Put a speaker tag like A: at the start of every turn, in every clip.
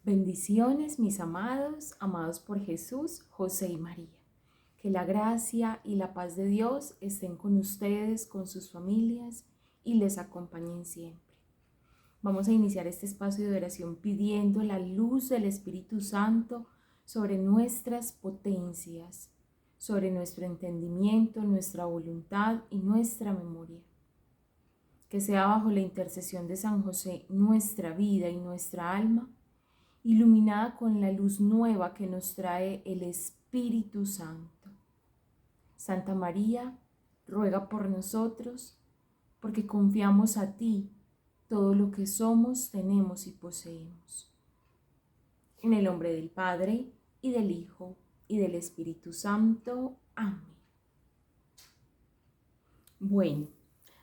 A: Bendiciones, mis amados, amados por Jesús, José y María. Que la gracia y la paz de Dios estén con ustedes, con sus familias y les acompañen siempre. Vamos a iniciar este espacio de oración pidiendo la luz del Espíritu Santo sobre nuestras potencias, sobre nuestro entendimiento, nuestra voluntad y nuestra memoria. Que sea bajo la intercesión de San José nuestra vida y nuestra alma iluminada con la luz nueva que nos trae el Espíritu Santo. Santa María, ruega por nosotros, porque confiamos a ti todo lo que somos, tenemos y poseemos. En el nombre del Padre, y del Hijo, y del Espíritu Santo. Amén. Bueno,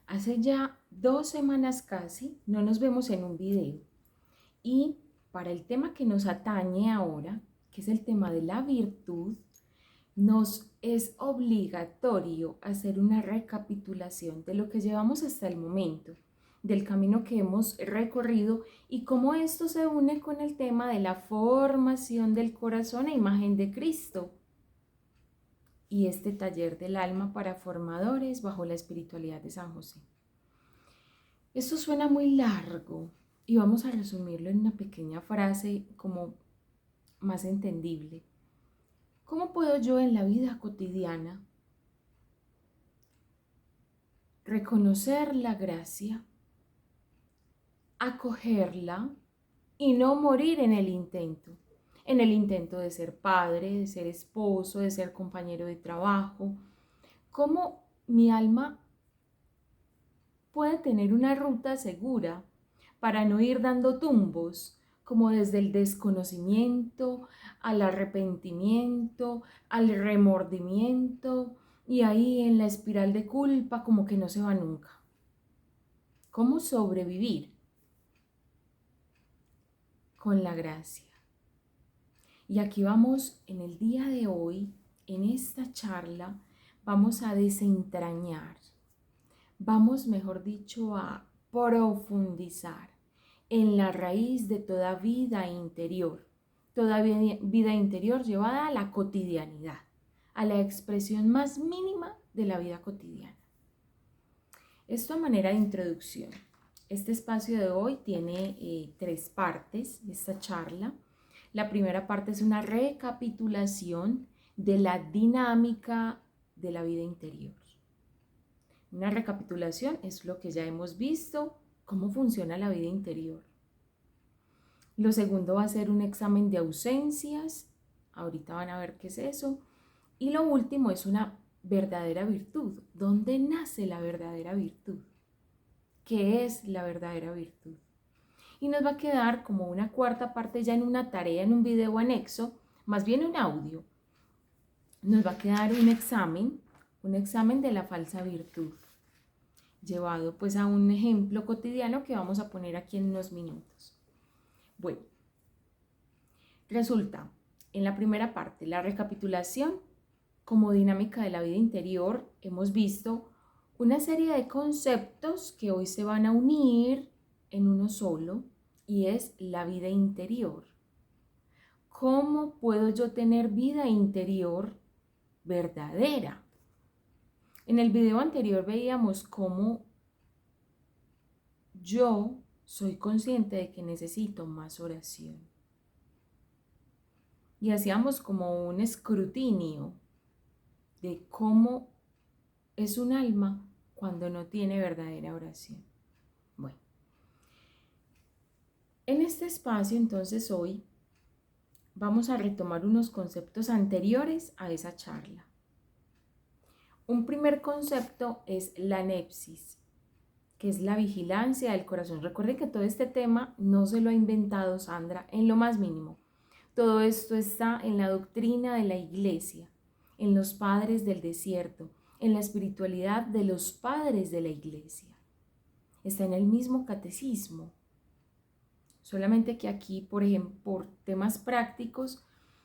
A: hace ya 2 semanas casi no nos vemos en un video y para el tema que nos atañe ahora, que es el tema de la virtud, nos es obligatorio hacer una recapitulación de lo que llevamos hasta el momento, del camino que hemos recorrido y cómo esto se une con el tema de la formación del corazón a imagen de Cristo y este taller del alma para formadores bajo la espiritualidad de San José. Esto suena muy largo y vamos a resumirlo en una pequeña frase como más entendible. ¿Cómo puedo yo en la vida cotidiana reconocer la gracia, acogerla y no morir en el intento? En el intento de ser padre, de ser esposo, de ser compañero de trabajo. ¿Cómo mi alma puede tener una ruta segura para no ir dando tumbos, como desde el desconocimiento al arrepentimiento, al remordimiento y ahí en la espiral de culpa como que no se va nunca? ¿Cómo sobrevivir con la gracia? Y aquí vamos en el día de hoy, en esta charla, vamos a desentrañar, vamos mejor dicho a profundizar en la raíz de toda vida interior llevada a la cotidianidad, a la expresión más mínima de la vida cotidiana. Esto a manera de introducción. Este espacio de hoy tiene 3 partes, esta charla. La primera parte es una recapitulación de la dinámica de la vida interior. Una recapitulación es lo que ya hemos visto, cómo funciona la vida interior. Lo segundo va a ser un examen de ausencias, ahorita van a ver qué es eso. Y lo último es una verdadera virtud. ¿Dónde nace la verdadera virtud? ¿Qué es la verdadera virtud? Y nos va a quedar como una cuarta parte ya en una tarea, en un video anexo, más bien un audio. Nos va a quedar un examen de la falsa virtud, llevado pues a un ejemplo cotidiano que vamos a poner aquí en unos minutos. Bueno, resulta, en la primera parte, la recapitulación, como dinámica de la vida interior, hemos visto una serie de conceptos que hoy se van a unir en uno solo y es la vida interior. ¿Cómo puedo yo tener vida interior verdadera? En el video anterior veíamos cómo yo soy consciente de que necesito más oración. Y hacíamos como un escrutinio de cómo es un alma cuando no tiene verdadera oración. Bueno, en este espacio entonces hoy vamos a retomar unos conceptos anteriores a esa charla. Un primer concepto es la nepsis, que es la vigilancia del corazón. Recuerden que todo este tema no se lo ha inventado Sandra en lo más mínimo. Todo esto está en la doctrina de la Iglesia, en los padres del desierto, en la espiritualidad de los padres de la Iglesia. Está en el mismo catecismo. Solamente que aquí, por ejemplo, por temas prácticos,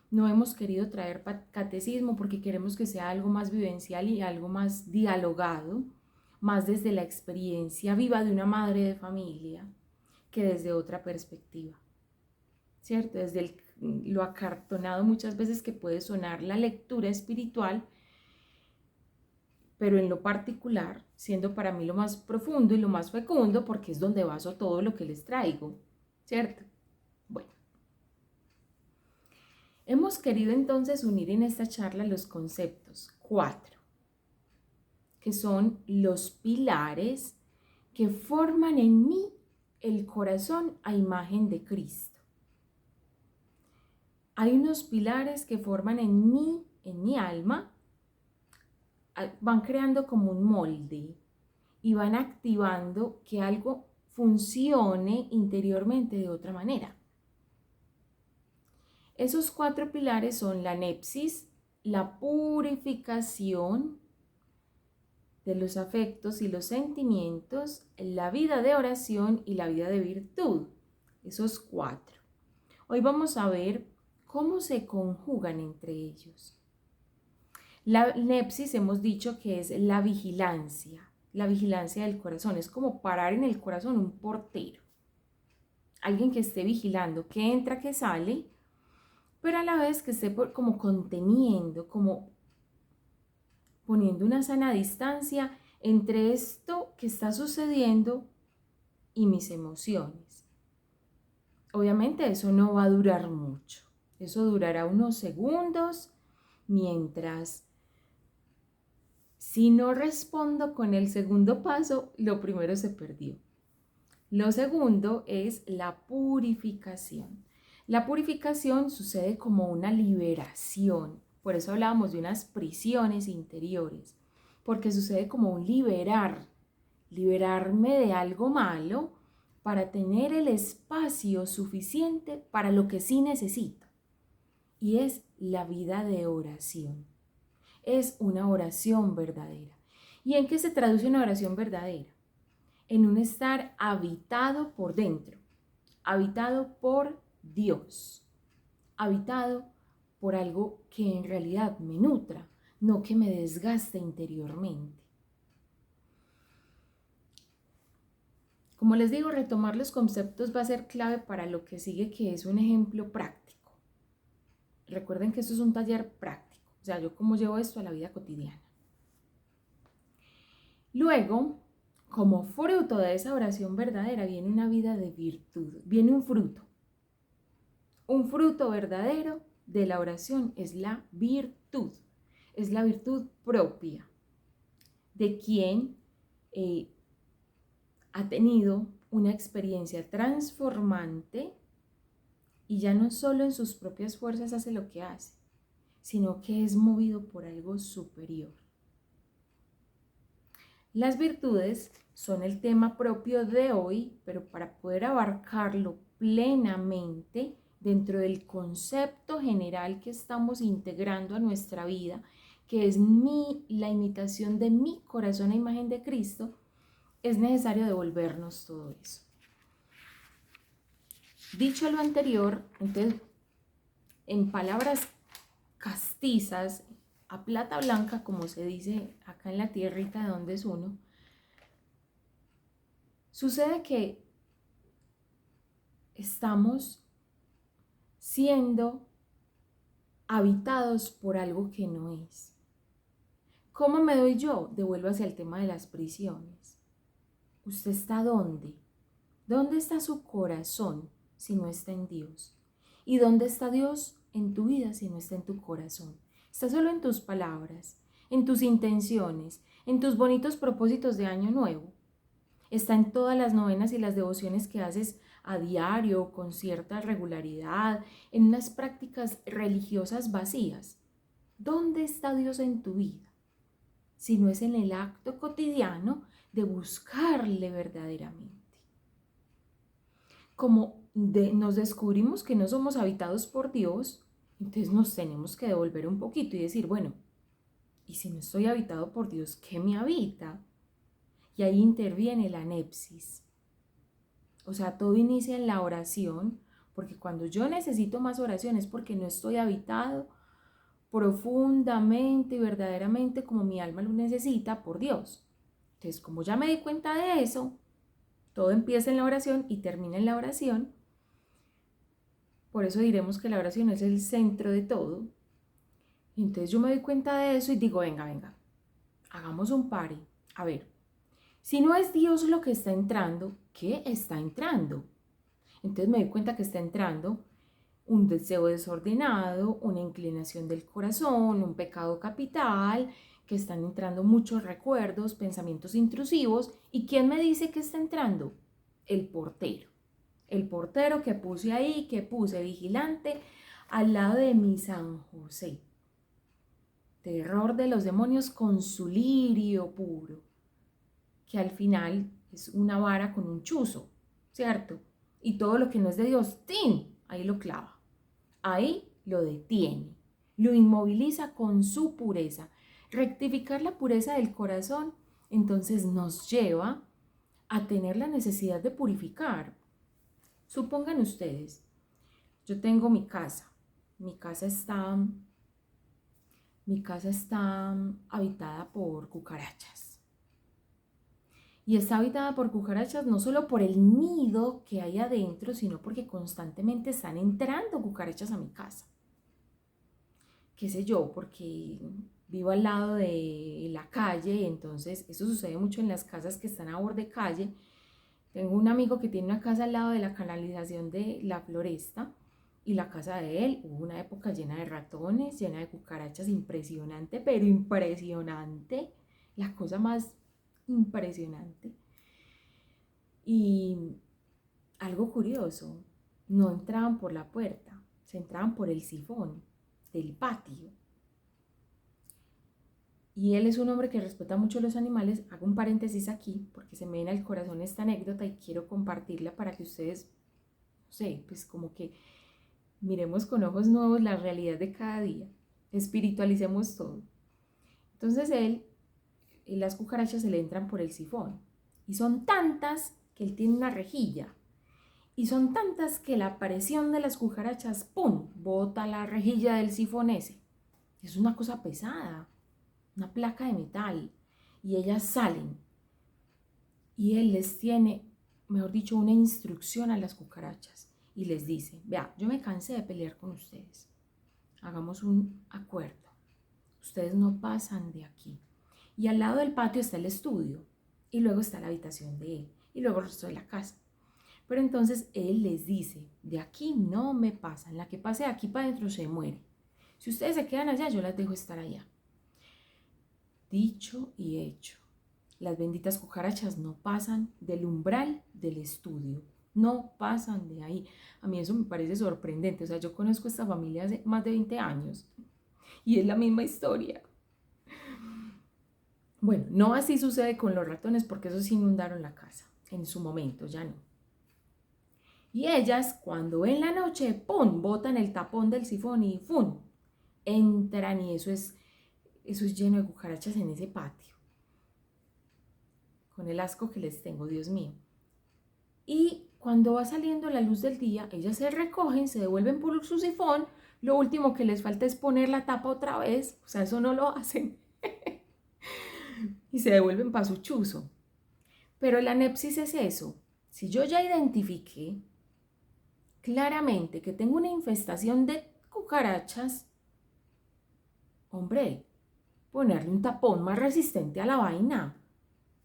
A: no hemos querido traer catecismo porque queremos que sea algo más vivencial y algo más dialogado, más desde la experiencia viva de una madre de familia que desde otra perspectiva. ¿cierto? Desde lo acartonado muchas veces que puede sonar la lectura espiritual, pero en lo particular, siendo para mí lo más profundo y lo más fecundo, porque es donde baso todo lo que les traigo, ¿cierto? Bueno, hemos querido entonces unir en esta charla los conceptos 4, que son los pilares que forman en mí el corazón a imagen de Cristo. Hay unos pilares que forman en mi alma, van creando como un molde y van activando que algo funcione interiormente de otra manera. Esos 4 pilares son la nepsis, la purificación de los afectos y los sentimientos, la vida de oración y la vida de virtud. Esos 4. Hoy vamos a ver cómo se conjugan entre ellos. La nepsis hemos dicho que es la vigilancia del corazón. Es como parar en el corazón un portero, alguien que esté vigilando, que entra, que sale, pero a la vez que esté como conteniendo, como poniendo una sana distancia entre esto que está sucediendo y mis emociones. Obviamente eso no va a durar mucho, eso durará unos segundos, mientras si no respondo con el segundo paso, lo primero se perdió. Lo segundo es la purificación. La purificación sucede como una liberación. Por eso hablábamos de unas prisiones interiores. Porque sucede como un liberarme de algo malo para tener el espacio suficiente para lo que sí necesito. Y es la vida de oración. Es una oración verdadera. ¿Y en qué se traduce una oración verdadera? En un estar habitado por dentro, habitado por Dios, habitado por algo que en realidad me nutra, no que me desgaste interiormente. Como les digo, retomar los conceptos va a ser clave para lo que sigue, que es un ejemplo práctico. Recuerden que esto es un taller práctico, o sea, yo cómo llevo esto a la vida cotidiana. Luego, como fruto de esa oración verdadera, viene una vida de virtud, viene un fruto. Un fruto verdadero de la oración es la virtud propia de quien ha tenido una experiencia transformante y ya no solo en sus propias fuerzas hace lo que hace, sino que es movido por algo superior. Las virtudes son el tema propio de hoy, pero para poder abarcarlo plenamente dentro del concepto general que estamos integrando a nuestra vida, que es la imitación de mi corazón a imagen de Cristo, es necesario devolvernos todo eso. Dicho lo anterior, entonces, en palabras castizas, a plata blanca, como se dice acá en la tierrita de donde es uno, sucede que estamos siendo habitados por algo que no es. ¿Cómo me doy yo? Devuelvo hacia el tema de las prisiones. ¿Usted está dónde? ¿Dónde está su corazón si no está en Dios? ¿Y dónde está Dios en tu vida si no está en tu corazón? Está solo en tus palabras, en tus intenciones, en tus bonitos propósitos de año nuevo. Está en todas las novenas y las devociones que haces a diario, con cierta regularidad, en unas prácticas religiosas vacías. ¿Dónde está Dios en tu vida? Si no es en el acto cotidiano de buscarle verdaderamente. Como nos descubrimos que no somos habitados por Dios, entonces nos tenemos que devolver un poquito y decir, bueno, ¿y si no estoy habitado por Dios, qué me habita? Y ahí interviene la nepsis. O sea, todo inicia en la oración, porque cuando yo necesito más oración es porque no estoy habitado profundamente y verdaderamente como mi alma lo necesita por Dios. Entonces, como ya me di cuenta de eso, todo empieza en la oración y termina en la oración. Por eso diremos que la oración es el centro de todo. Entonces yo me doy cuenta de eso y digo, venga, hagamos un pare. A ver, si no es Dios lo que está entrando, ¿qué está entrando? Entonces me doy cuenta que está entrando un deseo desordenado, una inclinación del corazón, un pecado capital, que están entrando muchos recuerdos, pensamientos intrusivos. ¿Y quién me dice que está entrando? El portero. El portero que puse ahí, que puse vigilante al lado de mi San José. Terror de los demonios con su lirio puro, que al final es una vara con un chuzo, ¿cierto? Y todo lo que no es de Dios, ¡tin!, ahí lo clava. Ahí lo detiene, lo inmoviliza con su pureza. Rectificar la pureza del corazón, entonces nos lleva a tener la necesidad de purificar. Supongan ustedes, yo tengo mi casa. Mi casa está habitada por cucarachas. Y está habitada por cucarachas no solo por el nido que hay adentro, sino porque constantemente están entrando cucarachas a mi casa. Qué sé yo, porque vivo al lado de la calle y entonces eso sucede mucho en las casas que están a borde de calle. Tengo un amigo que tiene una casa al lado de la canalización de la Floresta y la casa de él hubo una época llena de ratones, llena de cucarachas, impresionante, pero impresionante, la cosa más impresionante. Y algo curioso, no entraban por la puerta, se entraban por el sifón del patio. Y él es un hombre que respeta mucho los animales. Hago un paréntesis aquí porque se me viene al corazón esta anécdota y quiero compartirla para que ustedes, no sé, pues como que miremos con ojos nuevos la realidad de cada día, espiritualicemos todo. Entonces las cucarachas se le entran por el sifón y son tantas que él tiene una rejilla y son tantas que la presión de las cucarachas, ¡pum!, bota la rejilla del sifón ese. Es una cosa pesada, una placa de metal, y ellas salen y él les tiene, mejor dicho, una instrucción a las cucarachas y les dice, vea, yo me cansé de pelear con ustedes, hagamos un acuerdo, ustedes no pasan de aquí. Y al lado del patio está el estudio y luego está la habitación de él y luego el resto de la casa. Pero entonces él les dice, de aquí no me pasan, la que pase de aquí para adentro se muere. Si ustedes se quedan allá, yo las dejo estar allá. Dicho y hecho, las benditas cucarachas no pasan del umbral del estudio, no pasan de ahí. A mí eso me parece sorprendente, o sea, yo conozco esta familia hace más de 20 años y es la misma historia. Bueno, no así sucede con los ratones porque esos sí inundaron la casa, en su momento, ya no. Y ellas, cuando en la noche, ¡pum!, botan el tapón del sifón y ¡pum!, entran y eso es lleno de cucarachas en ese patio. Con el asco que les tengo, Dios mío. Y cuando va saliendo la luz del día, ellas se recogen, se devuelven por su sifón. Lo último que les falta es poner la tapa otra vez, o sea, eso no lo hacen. Y se devuelven para su chuzo. Pero la nepsis es eso. Si yo ya identifiqué claramente que tengo una infestación de cucarachas, hombre, ponerle un tapón más resistente a la vaina,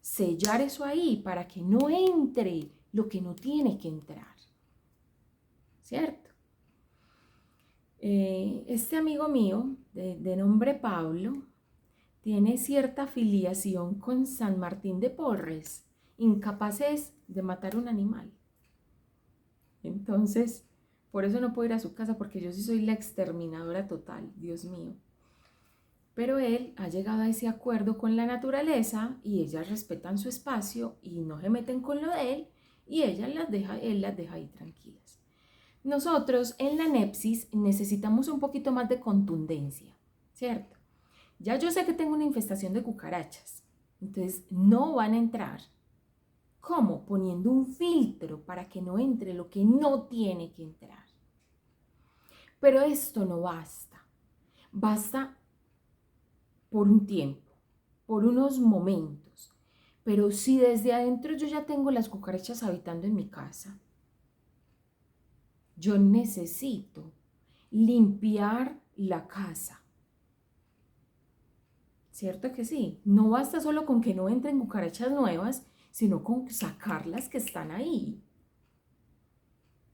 A: sellar eso ahí para que no entre lo que no tiene que entrar, ¿cierto? Este amigo mío, de nombre Pablo, tiene cierta filiación con San Martín de Porres, incapaces de matar un animal. Entonces, por eso no puedo ir a su casa, porque yo sí soy la exterminadora total, Dios mío. Pero él ha llegado a ese acuerdo con la naturaleza y ellas respetan su espacio y no se meten con lo de él y él las deja ahí tranquilas. Nosotros en la nepsis necesitamos un poquito más de contundencia, ¿cierto? Ya yo sé que tengo una infestación de cucarachas, entonces no van a entrar. ¿Cómo? Poniendo un filtro para que no entre lo que no tiene que entrar. Pero esto no basta. Basta por un tiempo, por unos momentos. Pero si desde adentro yo ya tengo las cucarachas habitando en mi casa, yo necesito limpiar la casa. ¿Cierto que sí? No basta solo con que no entren cucarachas nuevas, sino con sacar las que están ahí.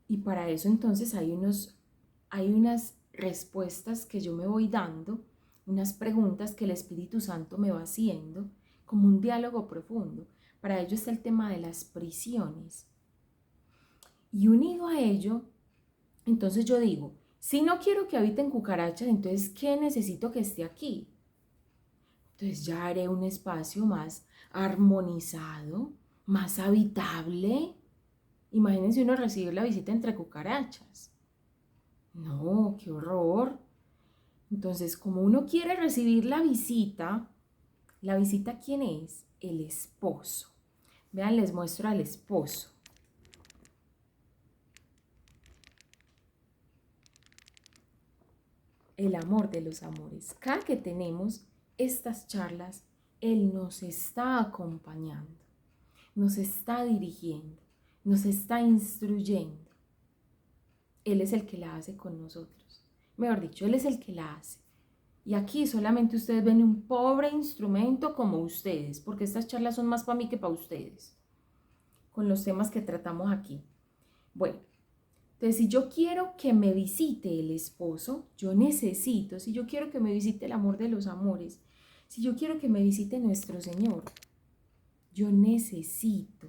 A: Y para eso entonces hay unas respuestas que yo me voy dando, unas preguntas que el Espíritu Santo me va haciendo, como un diálogo profundo. Para ello está el tema de las prisiones. Y unido a ello, entonces yo digo, si no quiero que habiten cucarachas, entonces ¿qué necesito que esté aquí? Entonces ya haré un espacio más armonizado, más habitable. Imagínense uno recibir la visita entre cucarachas. No, qué horror. Entonces, como uno quiere recibir ¿la visita quién es? El esposo. Vean, les muestro al esposo. El amor de los amores. Cada que tenemos estas charlas, Él nos está acompañando, nos está dirigiendo, nos está instruyendo. Él es el que la hace con nosotros. Mejor dicho, Él es el que la hace. Y aquí solamente ustedes ven un pobre instrumento como ustedes, porque estas charlas son más para mí que para ustedes, con los temas que tratamos aquí. Bueno, entonces si yo quiero que me visite el esposo, si yo quiero que me visite el amor de los amores, si yo quiero que me visite nuestro Señor, yo necesito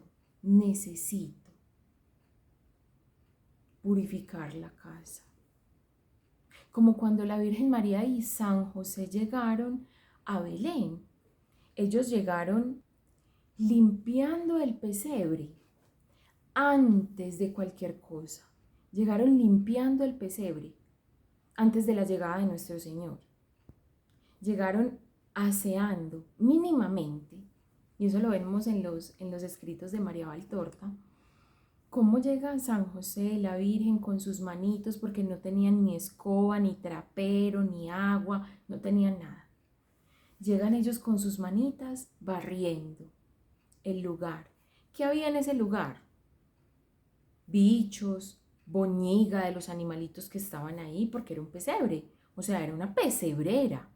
A: purificar la casa. Como cuando la Virgen María y San José llegaron a Belén. Ellos llegaron limpiando el pesebre antes de cualquier cosa. Llegaron limpiando el pesebre antes de la llegada de nuestro Señor. Llegaron aseando mínimamente, y eso lo vemos en los escritos de María Valtorta, cómo llega San José, la Virgen, con sus manitos, porque no tenían ni escoba, ni trapero, ni agua, no tenían nada. Llegan ellos con sus manitas barriendo el lugar. ¿Qué había en ese lugar? Bichos, boñiga de los animalitos que estaban ahí, porque era un pesebre, o sea, era una pesebrera.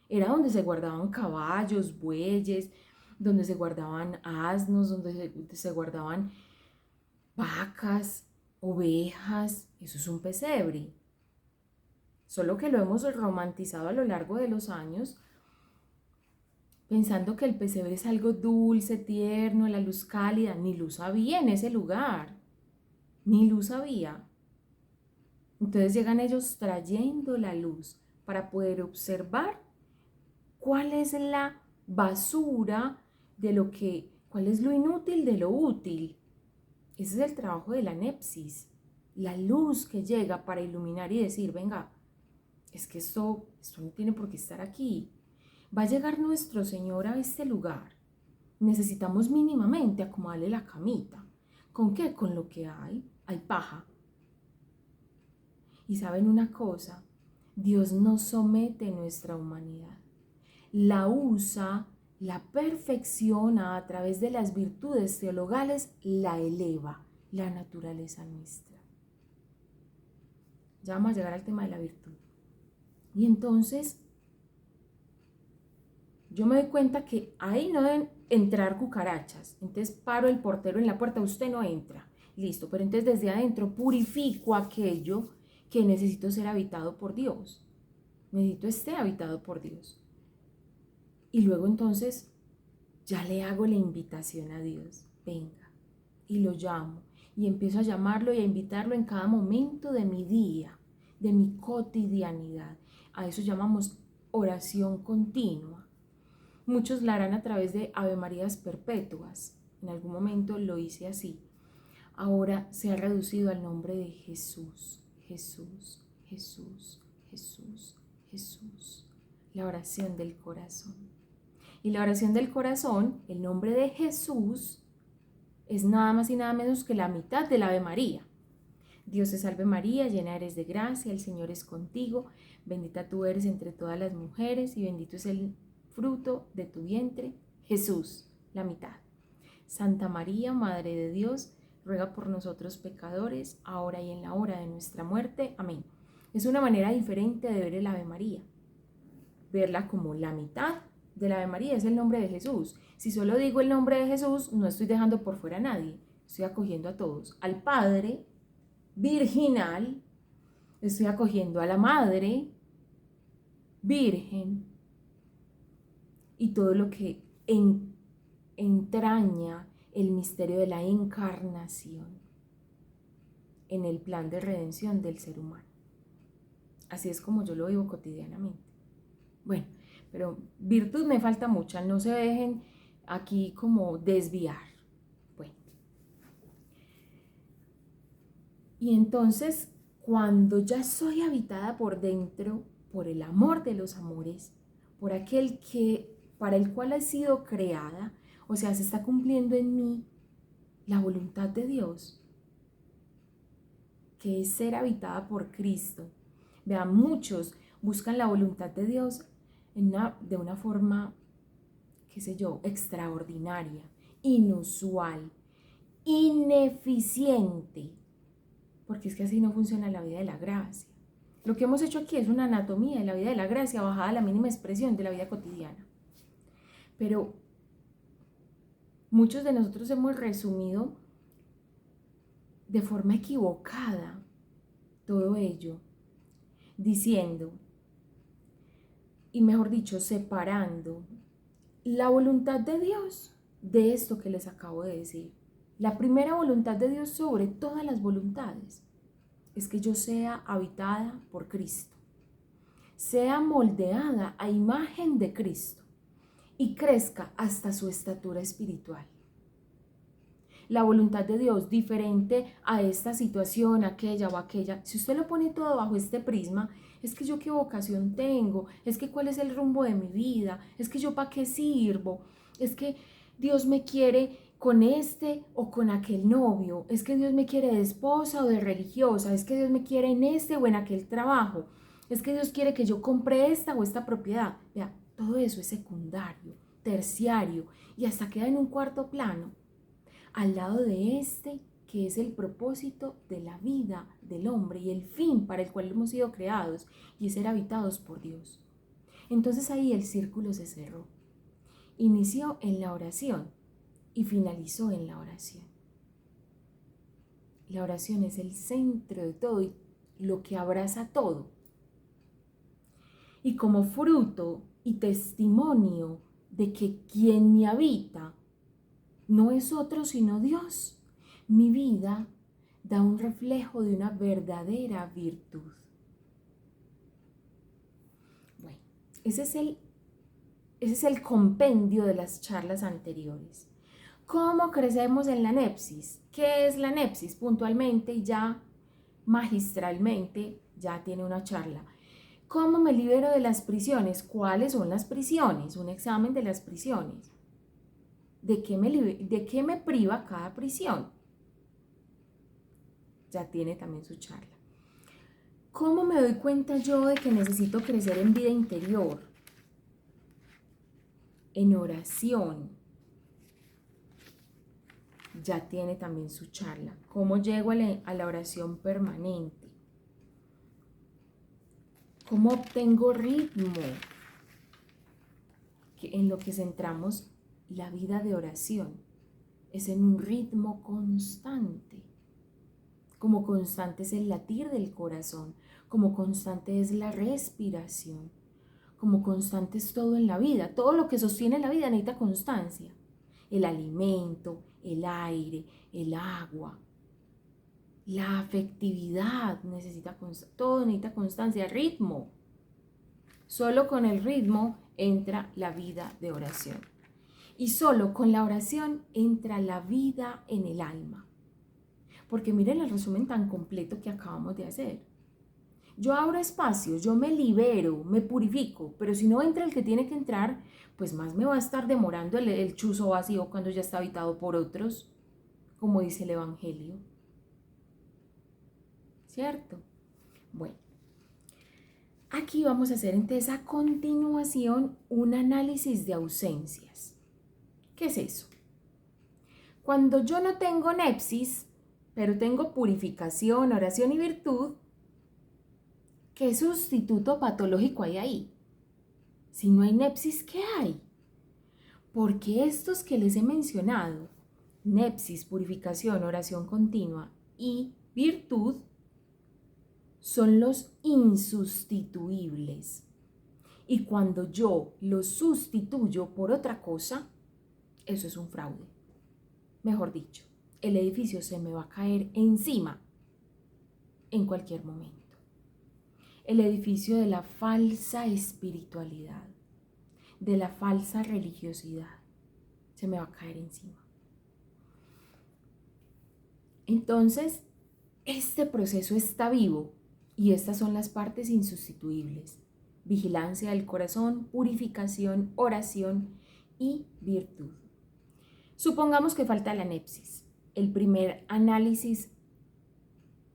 A: Era donde se guardaban caballos, bueyes, donde se guardaban asnos, donde se guardaban vacas, ovejas. Eso es un pesebre. Solo que lo hemos romantizado a lo largo de los años, pensando que el pesebre es algo dulce, tierno, la luz cálida. Ni luz había en ese lugar, ni luz había. Entonces llegan ellos trayendo la luz para poder observar cuál es la basura cuál es lo inútil de lo útil. Ese es el trabajo de la nepsis, la luz que llega para iluminar y decir, venga, es que esto no tiene por qué estar aquí. Va a llegar nuestro Señor a este lugar. Necesitamos mínimamente acomodarle la camita. ¿Con qué? Con lo que hay paja. Y saben una cosa, Dios no somete nuestra humanidad. La usa, la perfecciona a través de las virtudes teologales, la eleva, la naturaleza nuestra. Ya vamos a llegar al tema de la virtud. Y entonces, yo me doy cuenta que ahí no deben entrar cucarachas. Entonces paro el portero en la puerta, usted no entra. Listo, pero entonces desde adentro purifico aquello que necesito ser habitado por Dios. Necesito estar habitado por Dios. Y luego entonces ya le hago la invitación a Dios. Venga. Y lo llamo. Y empiezo a llamarlo y a invitarlo en cada momento de mi día, de mi cotidianidad. A eso llamamos oración continua. Muchos la harán a través de Ave Marías perpetuas. En algún momento lo hice así. Ahora se ha reducido al nombre de Jesús. Jesús, Jesús, Jesús, Jesús. La oración del corazón. Y la oración del corazón, el nombre de Jesús, es nada más y nada menos que la mitad del Ave María. Dios te salve María, llena eres de gracia, el Señor es contigo, bendita tú eres entre todas las mujeres y bendito es el fruto de tu vientre, Jesús, la mitad. Santa María, Madre de Dios, ruega por nosotros pecadores, ahora y en la hora de nuestra muerte. Amén. Es una manera diferente de ver el Ave María. Verla como la mitad del Ave María es el nombre de Jesús. Si solo digo el nombre de Jesús, no estoy dejando por fuera a nadie. Estoy acogiendo a todos. Al Padre virginal, estoy acogiendo a la Madre virgen y todo lo que entraña el misterio de la encarnación en el plan de redención del ser humano. Así es como yo lo vivo cotidianamente. Bueno, pero virtud me falta mucha, no se dejen aquí como desviar. Bueno. Y entonces, cuando ya soy habitada por dentro, por el amor de los amores, por aquel que para el cual he sido creada, o sea, se está cumpliendo en mí la voluntad de Dios, que es ser habitada por Cristo. Vean, muchos buscan la voluntad de Dios de una forma, qué sé yo, extraordinaria, inusual, ineficiente, porque es que así no funciona la vida de la gracia. Lo que hemos hecho aquí es una anatomía de la vida de la gracia bajada a la mínima expresión de la vida cotidiana. Pero muchos de nosotros hemos resumido de forma equivocada todo ello, diciendo, y mejor dicho, separando la voluntad de Dios de esto que les acabo de decir. La primera voluntad de Dios sobre todas las voluntades es que yo sea habitada por Cristo, sea moldeada a imagen de Cristo y crezca hasta su estatura espiritual. La voluntad de Dios diferente a esta situación, aquella o aquella, si usted lo pone todo bajo este prisma, es que yo qué vocación tengo, es que cuál es el rumbo de mi vida, es que yo para qué sirvo, es que Dios me quiere con este o con aquel novio, es que Dios me quiere de esposa o de religiosa, es que Dios me quiere en este o en aquel trabajo, es que Dios quiere que yo compre esta o esta propiedad. Vea, todo eso es secundario, terciario y hasta queda en un cuarto plano, al lado de este que es el propósito de la vida del hombre y el fin para el cual hemos sido creados, y es ser habitados por Dios. Entonces ahí el círculo se cerró. Inició en la oración y finalizó en la oración. La oración es el centro de todo y lo que abraza todo. Y como fruto y testimonio de que quien me habita no es otro sino Dios, mi vida da un reflejo de una verdadera virtud. Bueno, ese es el compendio de las charlas anteriores. ¿Cómo crecemos en la nepsis? ¿Qué es la nepsis? Puntualmente, ya magistralmente, ya tiene una charla. ¿Cómo me libero de las prisiones? ¿Cuáles son las prisiones? Un examen de las prisiones. ¿De qué me priva cada prisión? Ya tiene también su charla. ¿Cómo me doy cuenta yo de que necesito crecer en vida interior? En oración. Ya tiene también su charla. ¿Cómo llego a la oración permanente? ¿Cómo obtengo ritmo? En lo que centramos la vida de oración es en un ritmo constante. Como constante es el latir del corazón, como constante es la respiración, como constante es todo en la vida. Todo lo que sostiene la vida necesita constancia. El alimento, el aire, el agua, la afectividad todo necesita constancia, ritmo. Solo con el ritmo entra la vida de oración. Y solo con la oración entra la vida en el alma. Porque miren el resumen tan completo que acabamos de hacer. Yo abro espacios, yo me libero, me purifico, pero si no entra el que tiene que entrar, pues más me va a estar demorando el chuzo vacío cuando ya está habitado por otros, como dice el Evangelio. ¿Cierto? Bueno, aquí vamos a hacer entonces a continuación un análisis de ausencias. ¿Qué es eso? Cuando yo no tengo nepsis, pero tengo purificación, oración y virtud, ¿qué sustituto patológico hay ahí? Si no hay nepsis, ¿qué hay? Porque estos que les he mencionado, nepsis, purificación, oración continua y virtud, son los insustituibles. Y cuando yo los sustituyo por otra cosa, eso es un fraude. Mejor dicho, el edificio se me va a caer encima en cualquier momento. El edificio de la falsa espiritualidad, de la falsa religiosidad, se me va a caer encima. Entonces, este proceso está vivo y estas son las partes insustituibles: vigilancia del corazón, purificación, oración y virtud. Supongamos que falta la nepsis, el primer análisis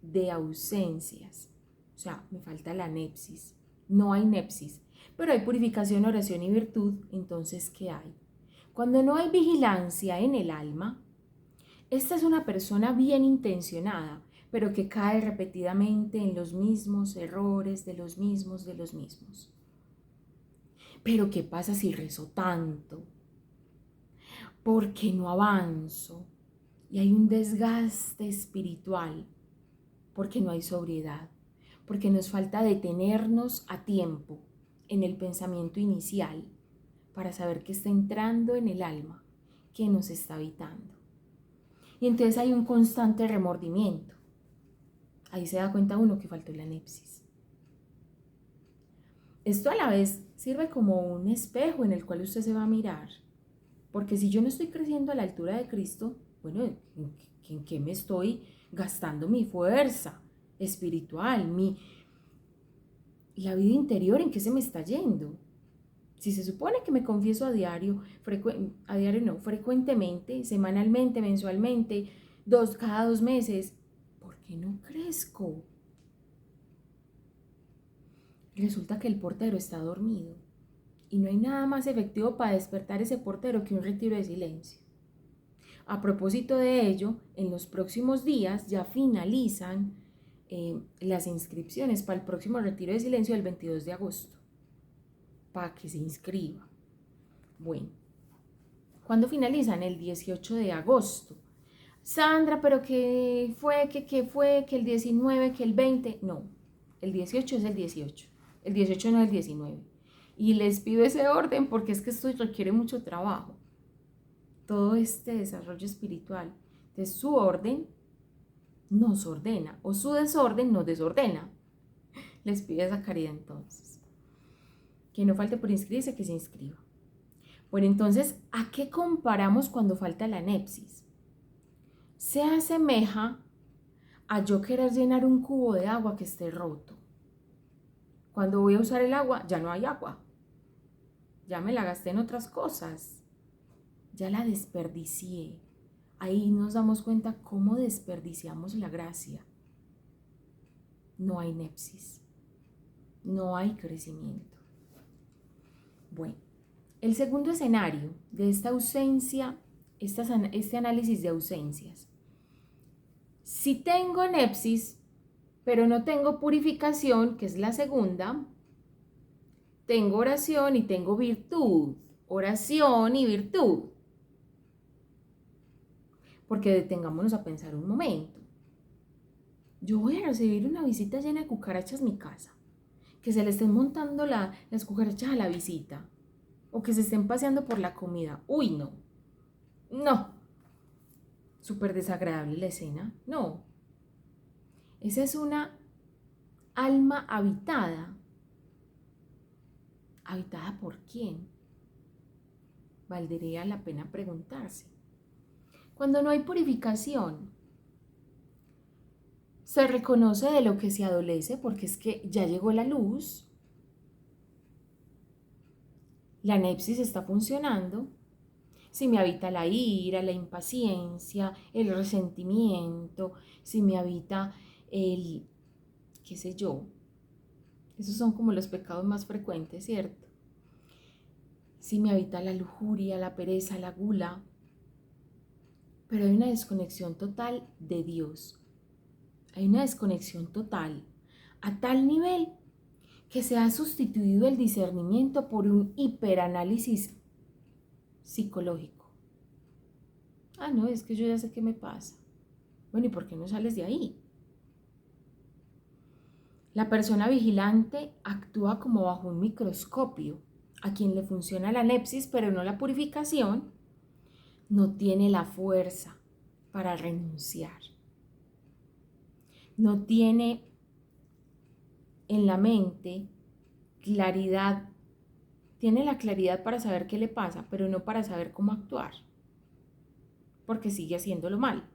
A: de ausencias. O sea, me falta la nepsis, no hay nepsis, pero hay purificación, oración y virtud. Entonces, ¿qué hay? Cuando no hay vigilancia en el alma, esta es una persona bien intencionada, pero que cae repetidamente en los mismos errores de los mismos. Pero ¿qué pasa si rezo tanto? ¿Por qué no avanzo? Y hay un desgaste espiritual, porque no hay sobriedad, porque nos falta detenernos a tiempo en el pensamiento inicial para saber qué está entrando en el alma, qué nos está habitando. Y entonces hay un constante remordimiento. Ahí se da cuenta uno que faltó la nepsis. Esto a la vez sirve como un espejo en el cual usted se va a mirar. Porque si yo no estoy creciendo a la altura de Cristo, bueno, ¿en qué me estoy gastando mi fuerza espiritual, la vida interior, en qué se me está yendo? Si se supone que me confieso a diario, frecuentemente, semanalmente, mensualmente, cada 2 meses, ¿por qué no crezco? Resulta que el portero está dormido y no hay nada más efectivo para despertar ese portero que un retiro de silencio. A propósito de ello, en los próximos días ya finalizan las inscripciones para el próximo retiro de silencio del 22 de agosto, para que se inscriba. Bueno, ¿cuándo finalizan? El 18 de agosto. Sandra, pero ¿qué fue? ¿Qué fue? ¿Que el 19? ¿Que el 20? No, el 18 es el 18. El 18 no es el 19. Y les pido ese orden porque es que esto requiere mucho trabajo. Todo este desarrollo espiritual. Entonces su orden nos ordena, o su desorden nos desordena. Les pido esa caridad entonces. Que no falte por inscribirse, que se inscriba. Bueno, entonces, ¿a qué comparamos cuando falta la nepsis? Se asemeja a yo querer llenar un cubo de agua que esté roto. Cuando voy a usar el agua, ya no hay agua. Ya me la gasté en otras cosas. Ya la desperdicié. Ahí nos damos cuenta cómo desperdiciamos la gracia. No hay nepsis. No hay crecimiento. Bueno, el segundo escenario de esta ausencia, este análisis de ausencias. Si tengo nepsis, pero no tengo purificación, que es la segunda, tengo oración y tengo virtud. Oración y virtud. Porque detengámonos a pensar un momento. Yo voy a recibir una visita llena de cucarachas en mi casa. Que se le estén montando las cucarachas a la visita. O que se estén paseando por la comida. Uy, no. No. Súper desagradable la escena. No. Esa es una alma habitada. ¿Habitada por quién? Valdría la pena preguntarse. Cuando no hay purificación, se reconoce de lo que se adolece porque es que ya llegó la luz, la nepsis está funcionando. Si me habita la ira, la impaciencia, el resentimiento, si me habita el, qué sé yo, esos son como los pecados más frecuentes, ¿cierto? Si me habita la lujuria, la pereza, la gula, pero hay una desconexión total de Dios. Hay una desconexión total a tal nivel que se ha sustituido el discernimiento por un hiperanálisis psicológico. Ah, no, es que yo ya sé qué me pasa. Bueno, ¿y por qué no sales de ahí? La persona vigilante actúa como bajo un microscopio. A quien le funciona la nepsis, pero no la purificación, no tiene la fuerza para renunciar. No tiene en la mente claridad. Tiene la claridad para saber qué le pasa, pero no para saber cómo actuar, porque sigue haciéndolo mal.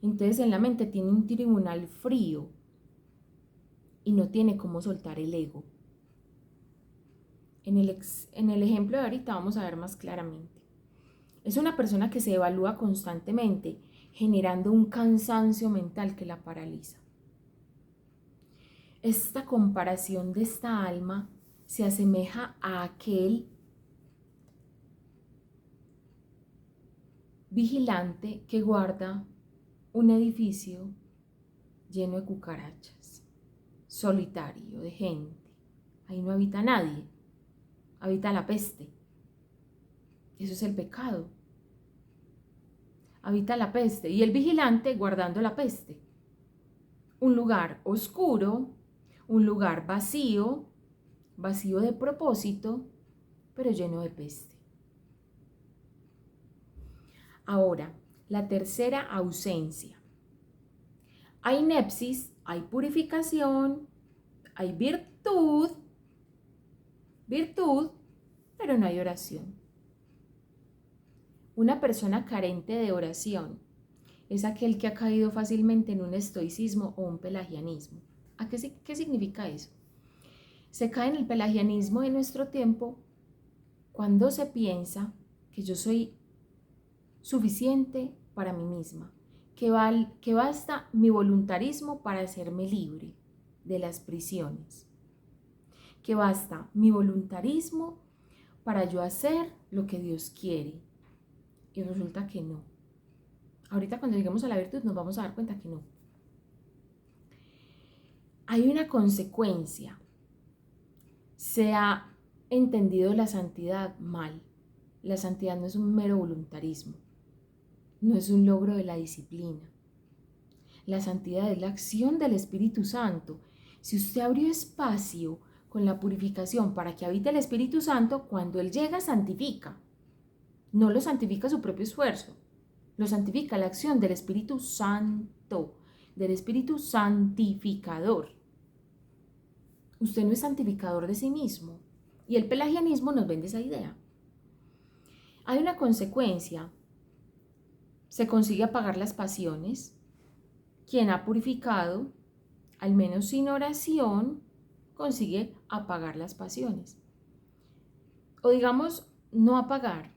A: Entonces en la mente tiene un tribunal frío y no tiene cómo soltar el ego. En el ejemplo de ahorita vamos a ver más claramente. Es una persona que se evalúa constantemente, generando un cansancio mental que la paraliza. Esta comparación de esta alma se asemeja a aquel vigilante que guarda un edificio lleno de cucarachas, solitario, de gente. Ahí no habita nadie, habita la peste. Eso es el pecado. Habita la peste y el vigilante guardando la peste. Un lugar oscuro, un lugar vacío, vacío de propósito, pero lleno de peste. Ahora, la tercera ausencia. Hay nepsis, hay purificación, hay virtud, pero no hay oración. Una persona carente de oración es aquel que ha caído fácilmente en un estoicismo o un pelagianismo. ¿Qué significa eso? Se cae en el pelagianismo de nuestro tiempo cuando se piensa que yo soy suficiente para mí misma, que basta mi voluntarismo para hacerme libre de las prisiones, que basta mi voluntarismo para yo hacer lo que Dios quiere. Y resulta que no. Ahorita cuando lleguemos a la virtud nos vamos a dar cuenta que no. Hay una consecuencia. Se ha entendido la santidad mal. La santidad no es un mero voluntarismo. No es un logro de la disciplina. La santidad es la acción del Espíritu Santo. Si usted abrió espacio con la purificación para que habite el Espíritu Santo, cuando Él llega, santifica. No lo santifica su propio esfuerzo, lo santifica la acción del Espíritu Santo, del Espíritu Santificador. Usted no es santificador de sí mismo. Y el pelagianismo nos vende esa idea. Hay una consecuencia. Se consigue apagar las pasiones. Quien ha purificado, al menos sin oración, consigue apagar las pasiones. O digamos, no apagar,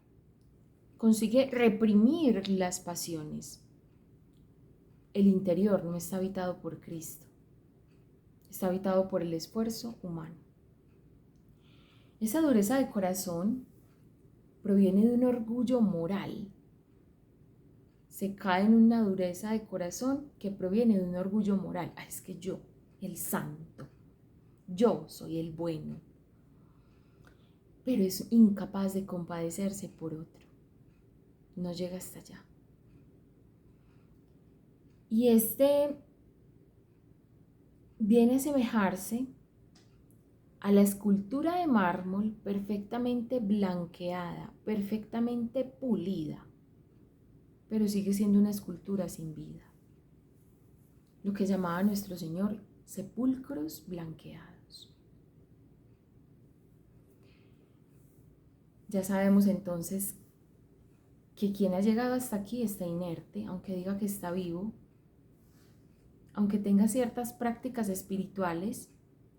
A: consigue reprimir las pasiones. El interior no está habitado por Cristo, está habitado por el esfuerzo humano. Esa dureza de corazón proviene de un orgullo moral. Se cae en una dureza de corazón que proviene de un orgullo moral. Es que yo, el santo, yo soy el bueno, pero es incapaz de compadecerse por otro. No llega hasta allá. Y viene a asemejarse a la escultura de mármol perfectamente blanqueada, perfectamente pulida, pero sigue siendo una escultura sin vida. Lo que llamaba nuestro Señor sepulcros blanqueados. Ya sabemos entonces que quien ha llegado hasta aquí está inerte, aunque diga que está vivo, aunque tenga ciertas prácticas espirituales,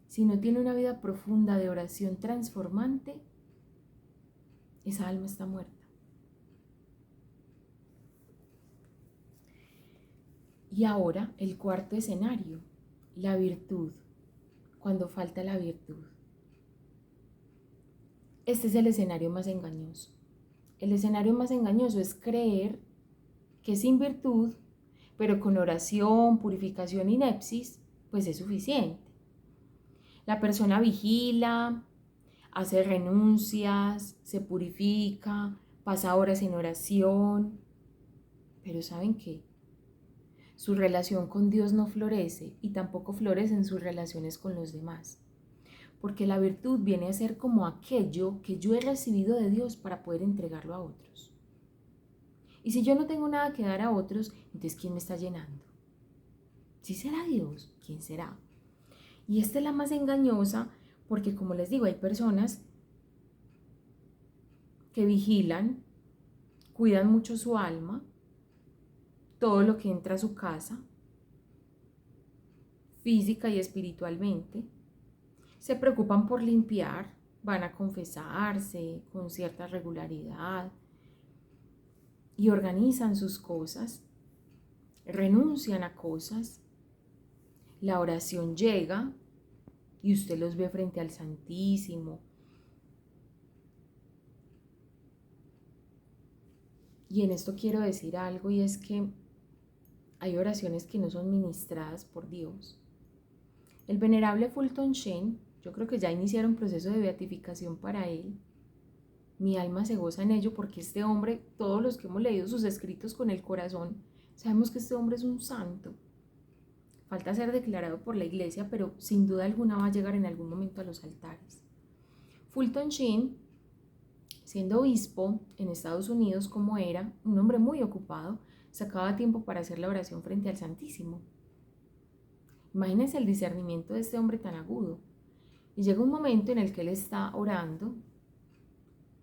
A: si no tiene una vida profunda de oración transformante, esa alma está muerta. Y ahora el cuarto escenario, la virtud, cuando falta la virtud. Este es el escenario más engañoso. El escenario más engañoso es creer que sin virtud, pero con oración, purificación y nepsis, pues es suficiente. La persona vigila, hace renuncias, se purifica, pasa horas en oración, pero ¿saben qué? Su relación con Dios no florece y tampoco florecen sus relaciones con los demás. Porque la virtud viene a ser como aquello que yo he recibido de Dios para poder entregarlo a otros. Y si yo no tengo nada que dar a otros, entonces ¿quién me está llenando? Si será Dios, ¿quién será? Y esta es la más engañosa porque, como les digo, hay personas que vigilan, cuidan mucho su alma, todo lo que entra a su casa, física y espiritualmente, se preocupan por limpiar, van a confesarse con cierta regularidad y organizan sus cosas, renuncian a cosas, la oración llega y usted los ve frente al Santísimo. Y en esto quiero decir algo, y es que hay oraciones que no son ministradas por Dios. El venerable Fulton Sheen, yo creo que ya iniciaron un proceso de beatificación para él. Mi alma se goza en ello porque este hombre, todos los que hemos leído sus escritos con el corazón, sabemos que este hombre es un santo. Falta ser declarado por la iglesia, pero sin duda alguna va a llegar en algún momento a los altares. Fulton Sheen, siendo obispo en Estados Unidos como era, un hombre muy ocupado, sacaba tiempo para hacer la oración frente al Santísimo. Imagínense el discernimiento de este hombre tan agudo. Y llega un momento en el que él está orando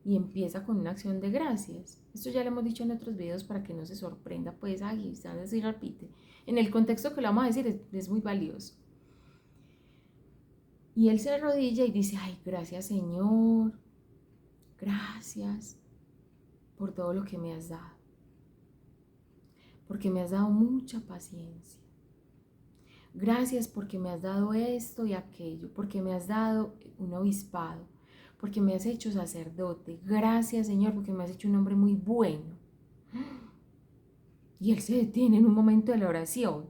A: y empieza con una acción de gracias. Esto ya lo hemos dicho en otros videos para que no se sorprenda, pues, ay, se repite. En el contexto que lo vamos a decir es muy valioso. Y él se arrodilla y dice, ay, gracias Señor, gracias por todo lo que me has dado. Porque me has dado mucha paciencia. Gracias porque me has dado esto y aquello, porque me has dado un obispado, porque me has hecho sacerdote. Gracias, Señor, porque me has hecho un hombre muy bueno. Y él se detiene en un momento de la oración.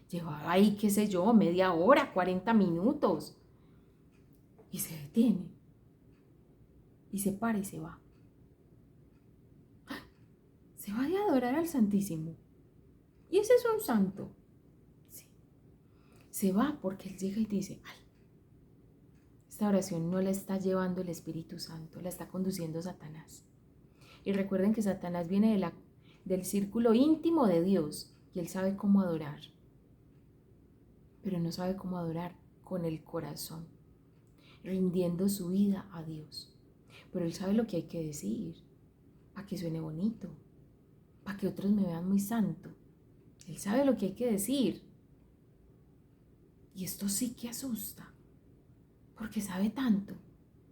A: Llevaba ahí, qué sé yo, media hora, 40 minutos. Y se detiene. Y se para y se va. Se va a adorar al Santísimo. Y ese es un santo. Sí. Se va porque él llega y dice, ay, esta oración no la está llevando el Espíritu Santo, la está conduciendo Satanás. Y recuerden que Satanás viene del círculo íntimo de Dios y él sabe cómo adorar, pero no sabe cómo adorar con el corazón, rindiendo su vida a Dios. Pero él sabe lo que hay que decir, para que suene bonito, para que otros me vean muy santo. Él sabe lo que hay que decir. Y esto sí que asusta, porque sabe tanto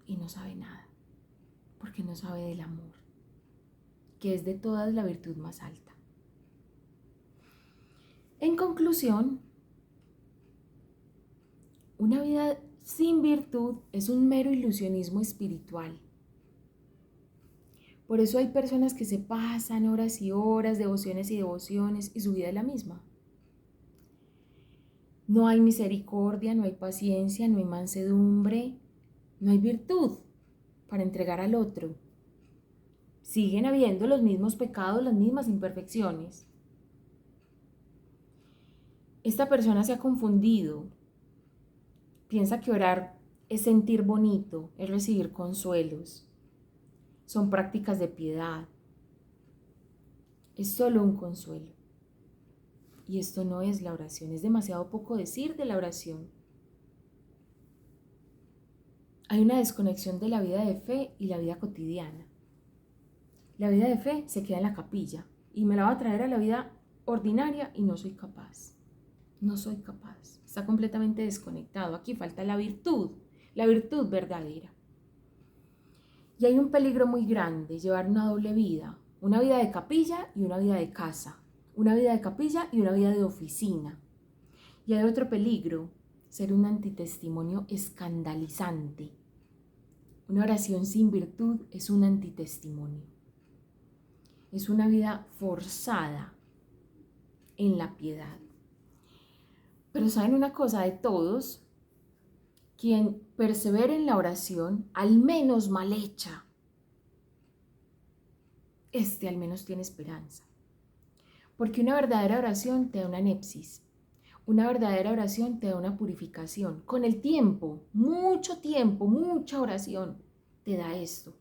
A: y no sabe nada, porque no sabe del amor, que es de todas la virtud más alta. En conclusión, una vida sin virtud es un mero ilusionismo espiritual. Por eso hay personas que se pasan horas y horas, devociones y devociones, y su vida es la misma. No hay misericordia, no hay paciencia, no hay mansedumbre, no hay virtud para entregar al otro. Siguen habiendo los mismos pecados, las mismas imperfecciones. Esta persona se ha confundido. Piensa que orar es sentir bonito, es recibir consuelos. Son prácticas de piedad. Es solo un consuelo. Y esto no es la oración, es demasiado poco decir de la oración. Hay una desconexión de la vida de fe y la vida cotidiana. La vida de fe se queda en la capilla y me la va a traer a la vida ordinaria y no soy capaz. No soy capaz. Está completamente desconectado. Aquí falta la virtud verdadera. Y hay un peligro muy grande, llevar una doble vida. Una vida de capilla y una vida de casa. Una vida de capilla y una vida de oficina. Y hay otro peligro, ser un antitestimonio escandalizante. Una oración sin virtud es un antitestimonio. Es una vida forzada, en la piedad. Pero saben una cosa, de todos, quien persevere en la oración, al menos mal hecha, al menos tiene esperanza. Porque una verdadera oración te da una anepsis. Una verdadera oración te da una purificación. Con el tiempo, mucha oración te da esto.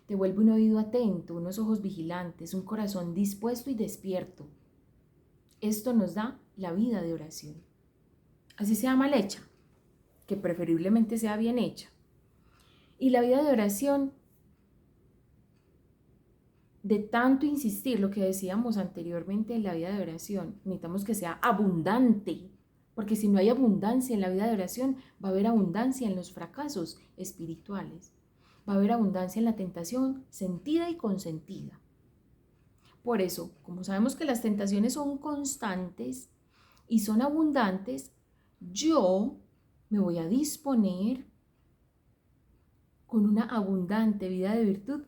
A: Te vuelve un oído atento, unos ojos vigilantes, un corazón dispuesto y despierto. Esto nos da la vida de oración. Así sea mal hecha, que preferiblemente sea bien hecha. Y la vida de oración, de tanto insistir, lo que decíamos anteriormente en la vida de oración, necesitamos que sea abundante, porque si no hay abundancia en la vida de oración, va a haber abundancia en los fracasos espirituales, va a haber abundancia en la tentación sentida y consentida. Por eso, como sabemos que las tentaciones son constantes y son abundantes, yo me voy a disponer con una abundante vida de virtud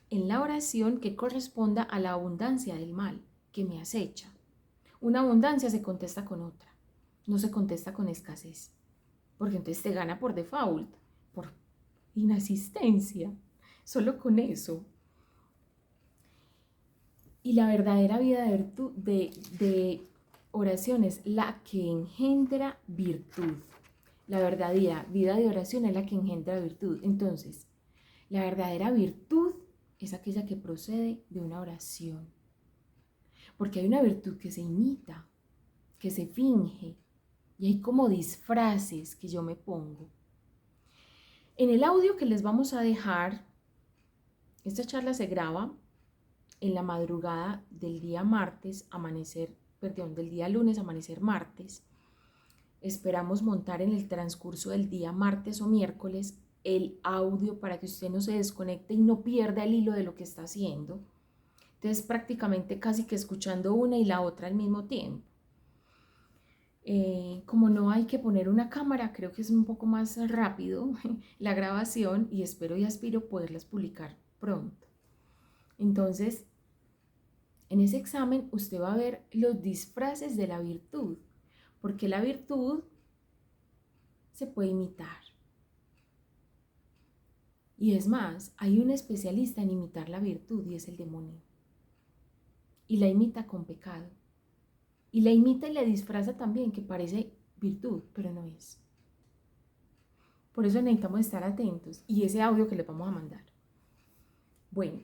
A: en la oración que corresponda a la abundancia del mal que me acecha. Una abundancia se contesta con otra, no se contesta con escasez, porque entonces te gana por default, por inasistencia, solo con eso. Y la verdadera vida de virtud, de oración es la que engendra virtud. La verdadera vida de oración es la que engendra virtud. Entonces, la verdadera virtud es aquella que procede de una oración. Porque hay una virtud que se imita, que se finge, y hay como disfraces que yo me pongo. En el audio que les vamos a dejar, esta charla se graba en la madrugada del día del día lunes, amanecer martes. Esperamos montar en el transcurso del día martes o miércoles el audio para que usted no se desconecte y no pierda el hilo de lo que está haciendo. Entonces prácticamente casi que escuchando una y la otra al mismo tiempo. Como no hay que poner una cámara, creo que es un poco más rápido la grabación y espero y aspiro poderlas publicar pronto. Entonces, en ese examen usted va a ver los disfraces de la virtud, porque la virtud se puede imitar. Y es más, hay un especialista en imitar la virtud y es el demonio. Y la imita con pecado. Y la imita y la disfraza también, que parece virtud, pero no es. Por eso necesitamos estar atentos. Y ese audio que les vamos a mandar. Bueno,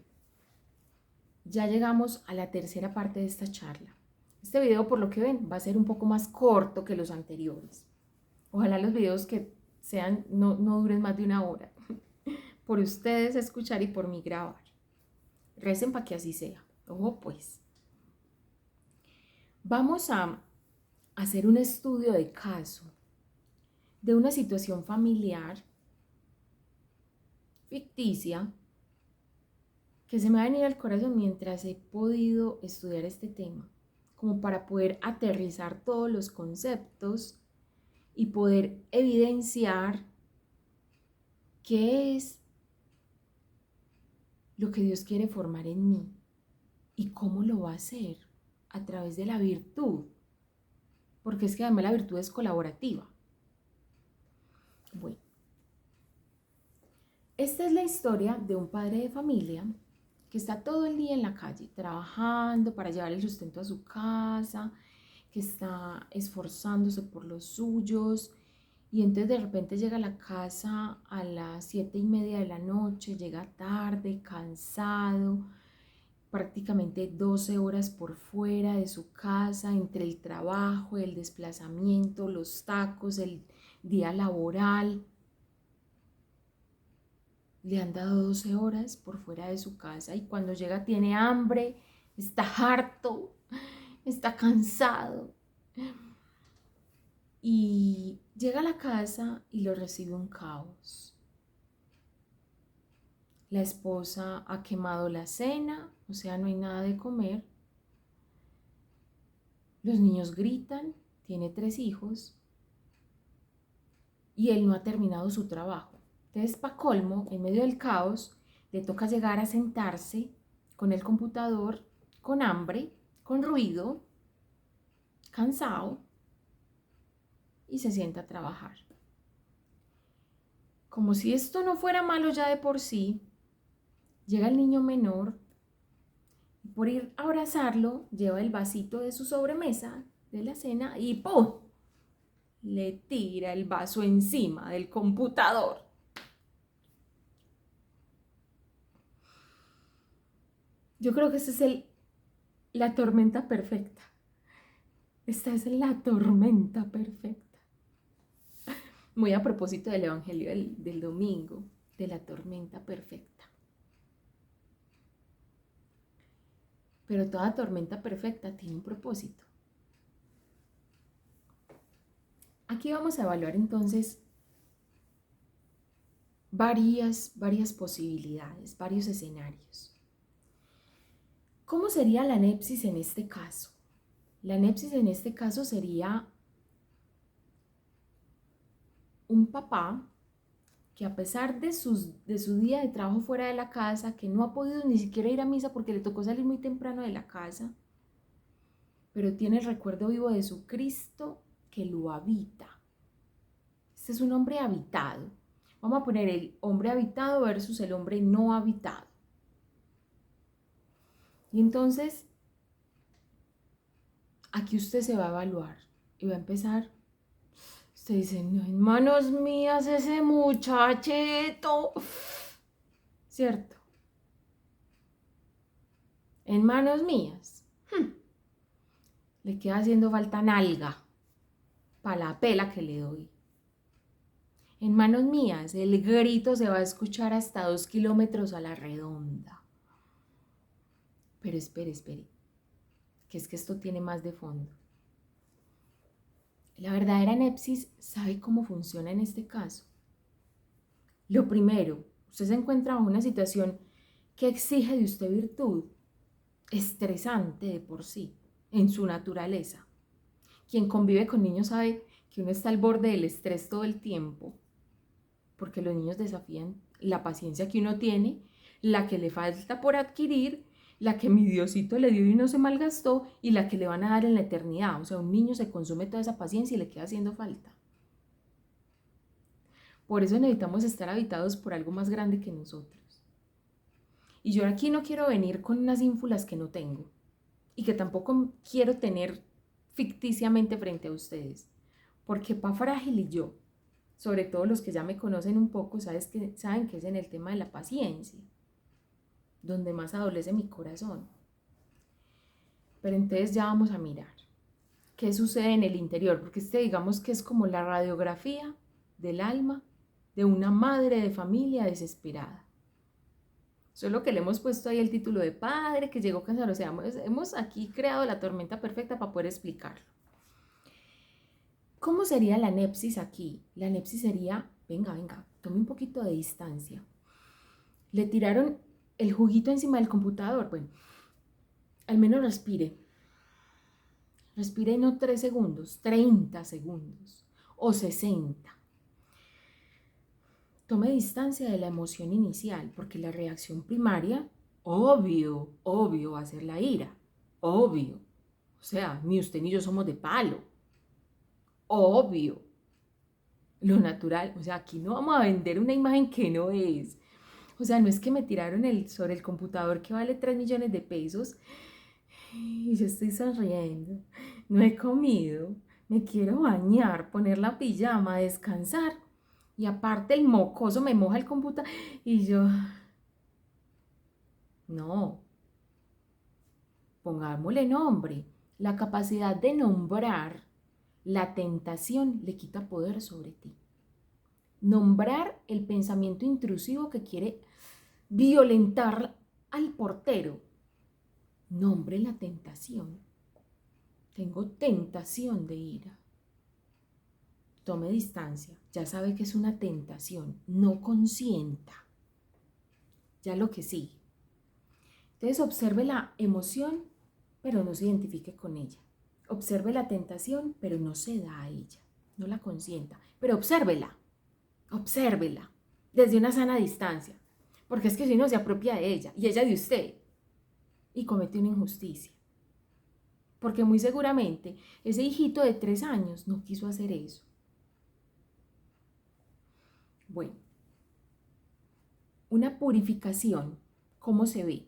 A: ya llegamos a la tercera parte de esta charla. Este video, por lo que ven, va a ser un poco más corto que los anteriores. Ojalá los videos que sean no duren más de 1 hora. Por ustedes escuchar y por mí grabar. Recen para que así sea. Ojo pues. Vamos a hacer un estudio de caso de una situación familiar ficticia que se me va a venir al corazón mientras he podido estudiar este tema, como para poder aterrizar todos los conceptos y poder evidenciar qué es lo que Dios quiere formar en mí y cómo lo va a hacer a través de la virtud, porque es que además la virtud es colaborativa. Bueno, esta es la historia de un padre de familia que está todo el día en la calle trabajando para llevar el sustento a su casa, que está esforzándose por los suyos, y entonces de repente llega a la casa a las 7:30 de la noche, llega tarde, cansado, prácticamente 12 horas por fuera de su casa, entre el trabajo, el desplazamiento, los tacos, el día laboral. Le han dado 12 horas por fuera de su casa y cuando llega tiene hambre, está harto, está cansado. Y llega a la casa y lo recibe un caos. La esposa ha quemado la cena, o sea, no hay nada de comer. Los niños gritan, tiene 3 hijos y él no ha terminado su trabajo. Entonces, para colmo, en medio del caos, le toca llegar a sentarse con el computador, con hambre, con ruido, cansado, y se sienta a trabajar. Como si esto no fuera malo ya de por sí, llega el niño menor y por ir a abrazarlo, lleva el vasito de su sobremesa de la cena y ¡pum! Le tira el vaso encima del computador. Yo creo que esa es la tormenta perfecta. Esta es la tormenta perfecta. Muy a propósito del Evangelio del domingo, de la tormenta perfecta. Pero toda tormenta perfecta tiene un propósito. Aquí vamos a evaluar entonces varias posibilidades, varios escenarios. ¿Cómo sería la nepsis en este caso? La nepsis en este caso sería un papá que a pesar de su día de trabajo fuera de la casa, que no ha podido ni siquiera ir a misa porque le tocó salir muy temprano de la casa, pero tiene el recuerdo vivo de su Cristo que lo habita. Este es un hombre habitado. Vamos a poner el hombre habitado versus el hombre no habitado. Y entonces, aquí usted se va a evaluar y va a empezar. Usted dice, no, en manos mías ese muchachito. ¿Cierto? En manos mías. Le queda haciendo falta nalga para la pela que le doy. En manos mías, el grito se va a escuchar hasta 2 kilómetros a la redonda. Pero espere, que es que esto tiene más de fondo. La verdadera nepsis sabe cómo funciona en este caso. Lo primero, usted se encuentra en una situación que exige de usted virtud, estresante de por sí, en su naturaleza. Quien convive con niños sabe que uno está al borde del estrés todo el tiempo, porque los niños desafían la paciencia que uno tiene, la que le falta por adquirir, la que mi Diosito le dio y no se malgastó, y la que le van a dar en la eternidad. O sea, un niño se consume toda esa paciencia y le queda haciendo falta. Por eso necesitamos estar habitados por algo más grande que nosotros. Y yo aquí no quiero venir con unas ínfulas que no tengo, y que tampoco quiero tener ficticiamente frente a ustedes, porque Pa Frágil y yo, sobre todo los que ya me conocen un poco, saben que es en el tema de la paciencia, donde más adolece mi corazón. Pero entonces ya vamos a mirar qué sucede en el interior, porque digamos que es como la radiografía del alma de una madre de familia desesperada. Solo que le hemos puesto ahí el título de padre que llegó cansado. O sea, hemos aquí creado la tormenta perfecta para poder explicarlo. ¿Cómo sería la nepsis aquí? La nepsis sería, venga, tome un poquito de distancia. Le tiraron el juguito encima del computador. Bueno, al menos respire. Respire no 3 segundos, 30 segundos o 60. Tome distancia de la emoción inicial, porque la reacción primaria, obvio, va a ser la ira. Obvio. O sea, ni usted ni yo somos de palo. Obvio. Lo natural, o sea, aquí no vamos a vender una imagen que no es. O sea, no es que me tiraron sobre el computador que vale 3 millones de pesos y yo estoy sonriendo. No he comido, me quiero bañar, poner la pijama, descansar. Y aparte el mocoso me moja el computador y yo... No. Pongámosle nombre. La capacidad de nombrar la tentación le quita poder sobre ti. Nombrar el pensamiento intrusivo que quiere violentar al portero. Nombre la tentación. Tengo tentación de ira. Tome distancia. Ya sabe que es una tentación. No consienta. Ya lo que sigue. Entonces observe la emoción, pero no se identifique con ella. Observe la tentación, pero no se da a ella. No la consienta. Pero obsérvela. Obsérvela. Desde una sana distancia. Porque es que si no se apropia de ella y ella de usted. Y comete una injusticia. porque muy seguramente ese hijito de 3 años no quiso hacer eso. Bueno, una purificación, ¿cómo se ve?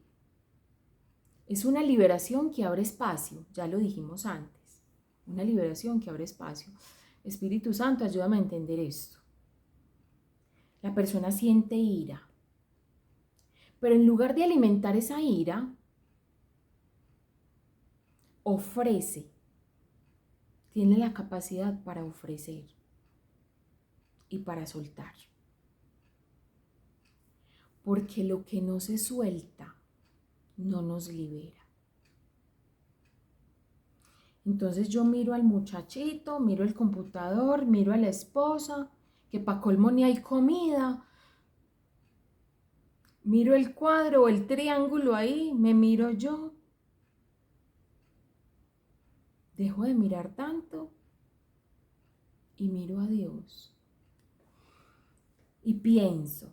A: Es una liberación que abre espacio, ya lo dijimos antes, una liberación que abre espacio. Espíritu Santo, ayúdame a entender esto. La persona siente ira, pero en lugar de alimentar esa ira, ofrece, tiene la capacidad para ofrecer y para soltar. Porque lo que no se suelta no nos libera. Entonces yo miro al muchachito, miro el computador, miro a la esposa, que pa' colmo ni hay comida. Miro el cuadro o el triángulo ahí, me miro yo. Dejo de mirar tanto y miro a Dios. Y pienso,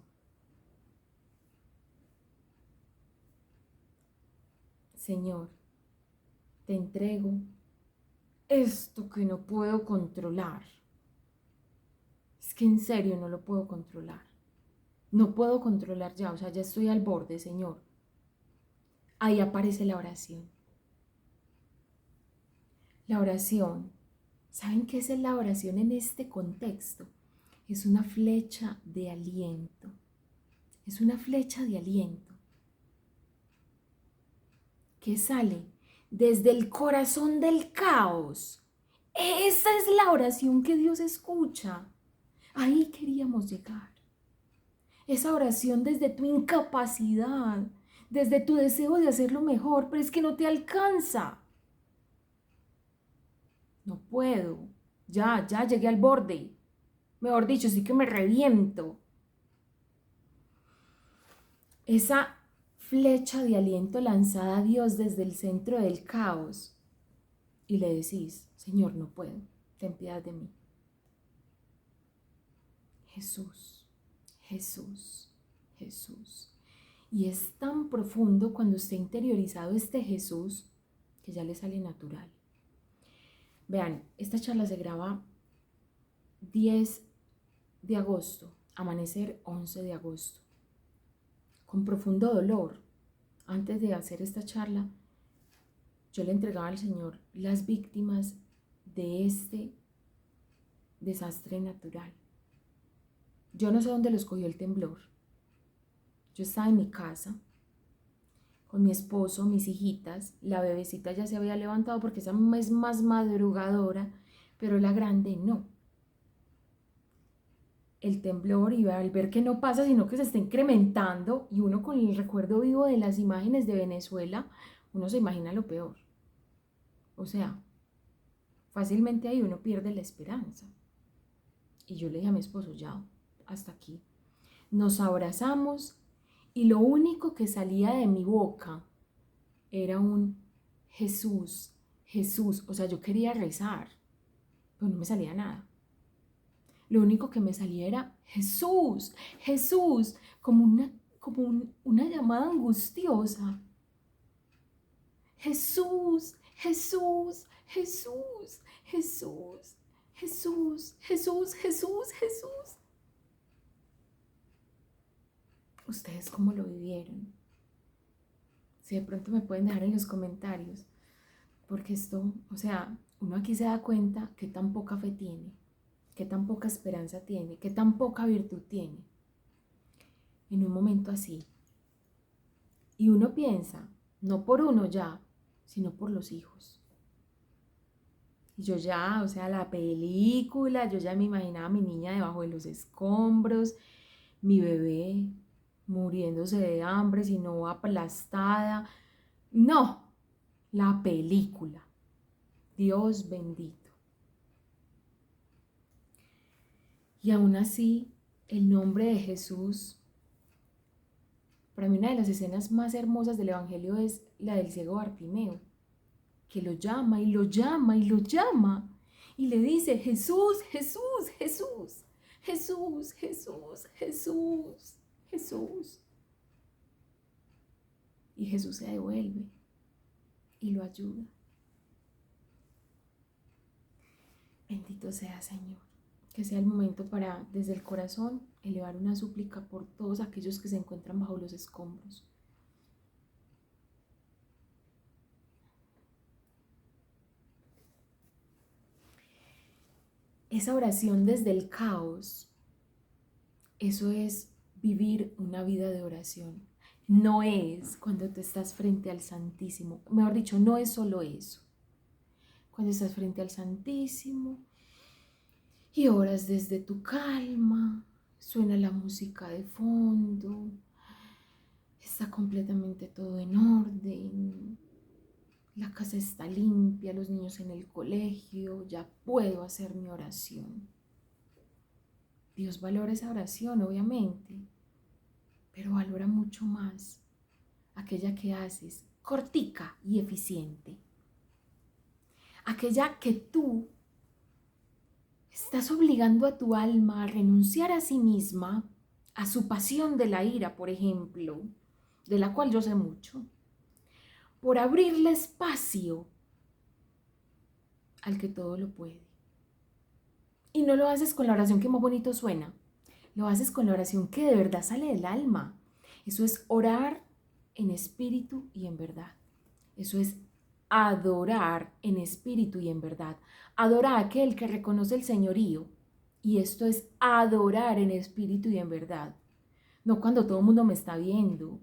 A: Señor, te entrego esto que no puedo controlar. Es que en serio no lo puedo controlar. No puedo controlar ya, o sea, ya estoy al borde, Señor. Ahí aparece la oración. La oración, ¿saben qué es la oración en este contexto? Es una flecha de aliento. Es una flecha de aliento que sale desde el corazón del caos. Esa es la oración que Dios escucha. Ahí queríamos llegar. Esa oración desde tu incapacidad, desde tu deseo de hacerlo mejor, pero es que no te alcanza. No puedo. Ya llegué al borde. Mejor dicho, sí que me reviento. Esa flecha de aliento lanzada a Dios desde el centro del caos. Y le decís, Señor, no puedo. Ten piedad de mí. Jesús, Jesús, Jesús. Y es tan profundo cuando esté interiorizado este Jesús que ya le sale natural. Vean, esta charla se graba 10 de agosto, amanecer 11 de agosto. Con profundo dolor, antes de hacer esta charla, yo le entregaba al Señor las víctimas de este desastre natural. Yo no sé dónde los cogió el temblor. Yo estaba en mi casa con mi esposo, mis hijitas. La bebecita ya se había levantado porque esa es más madrugadora, pero la grande no. El temblor, y al ver que no pasa, sino que se está incrementando, y uno con el recuerdo vivo de las imágenes de Venezuela, uno se imagina lo peor. O sea, fácilmente ahí uno pierde la esperanza. Y yo le dije a mi esposo, ya, hasta aquí. Nos abrazamos y lo único que salía de mi boca era un Jesús, Jesús. O sea, yo quería rezar, pero no me salía nada. Lo único que me salía era Jesús, Jesús, como una llamada angustiosa. Jesús, Jesús, Jesús, Jesús, Jesús, Jesús, Jesús, Jesús. ¿Ustedes cómo lo vivieron? Si de pronto me pueden dejar en los comentarios, porque esto, o sea, uno aquí se da cuenta que tan poca fe tiene, que tan poca esperanza tiene, que tan poca virtud tiene en un momento así. Y uno piensa, no por uno ya, sino por los hijos. Y yo ya, o sea, la película, yo ya me imaginaba a mi niña debajo de los escombros, mi bebé muriéndose de hambre, si no aplastada. No, la película. Dios bendito. Y aún así, el nombre de Jesús, para mí una de las escenas más hermosas del Evangelio es la del ciego Bartimeo, que lo llama y lo llama y lo llama y le dice, Jesús, Jesús, Jesús, Jesús, Jesús, Jesús, Jesús. Y Jesús se devuelve y lo ayuda. Bendito sea, Señor. Que sea el momento para, desde el corazón, elevar una súplica por todos aquellos que se encuentran bajo los escombros. Esa oración desde el caos, eso es vivir una vida de oración. No es cuando tú estás frente al Santísimo, mejor dicho, no es solo eso. Cuando estás frente al Santísimo y oras desde tu calma, suena la música de fondo, está completamente todo en orden, la casa está limpia, los niños en el colegio, ya puedo hacer mi oración. Dios valora esa oración, obviamente, pero valora mucho más aquella que haces cortica y eficiente. Aquella que tú estás obligando a tu alma a renunciar a sí misma, a su pasión de la ira, por ejemplo, de la cual yo sé mucho, por abrirle espacio al que todo lo puede. Y no lo haces con la oración que más bonito suena, lo haces con la oración que de verdad sale del alma. Eso es orar en espíritu y en verdad. Eso es adorar en espíritu y en verdad. Adorar a aquel que reconoce el señorío. Y esto es adorar en espíritu y en verdad. No cuando todo el mundo me está viendo.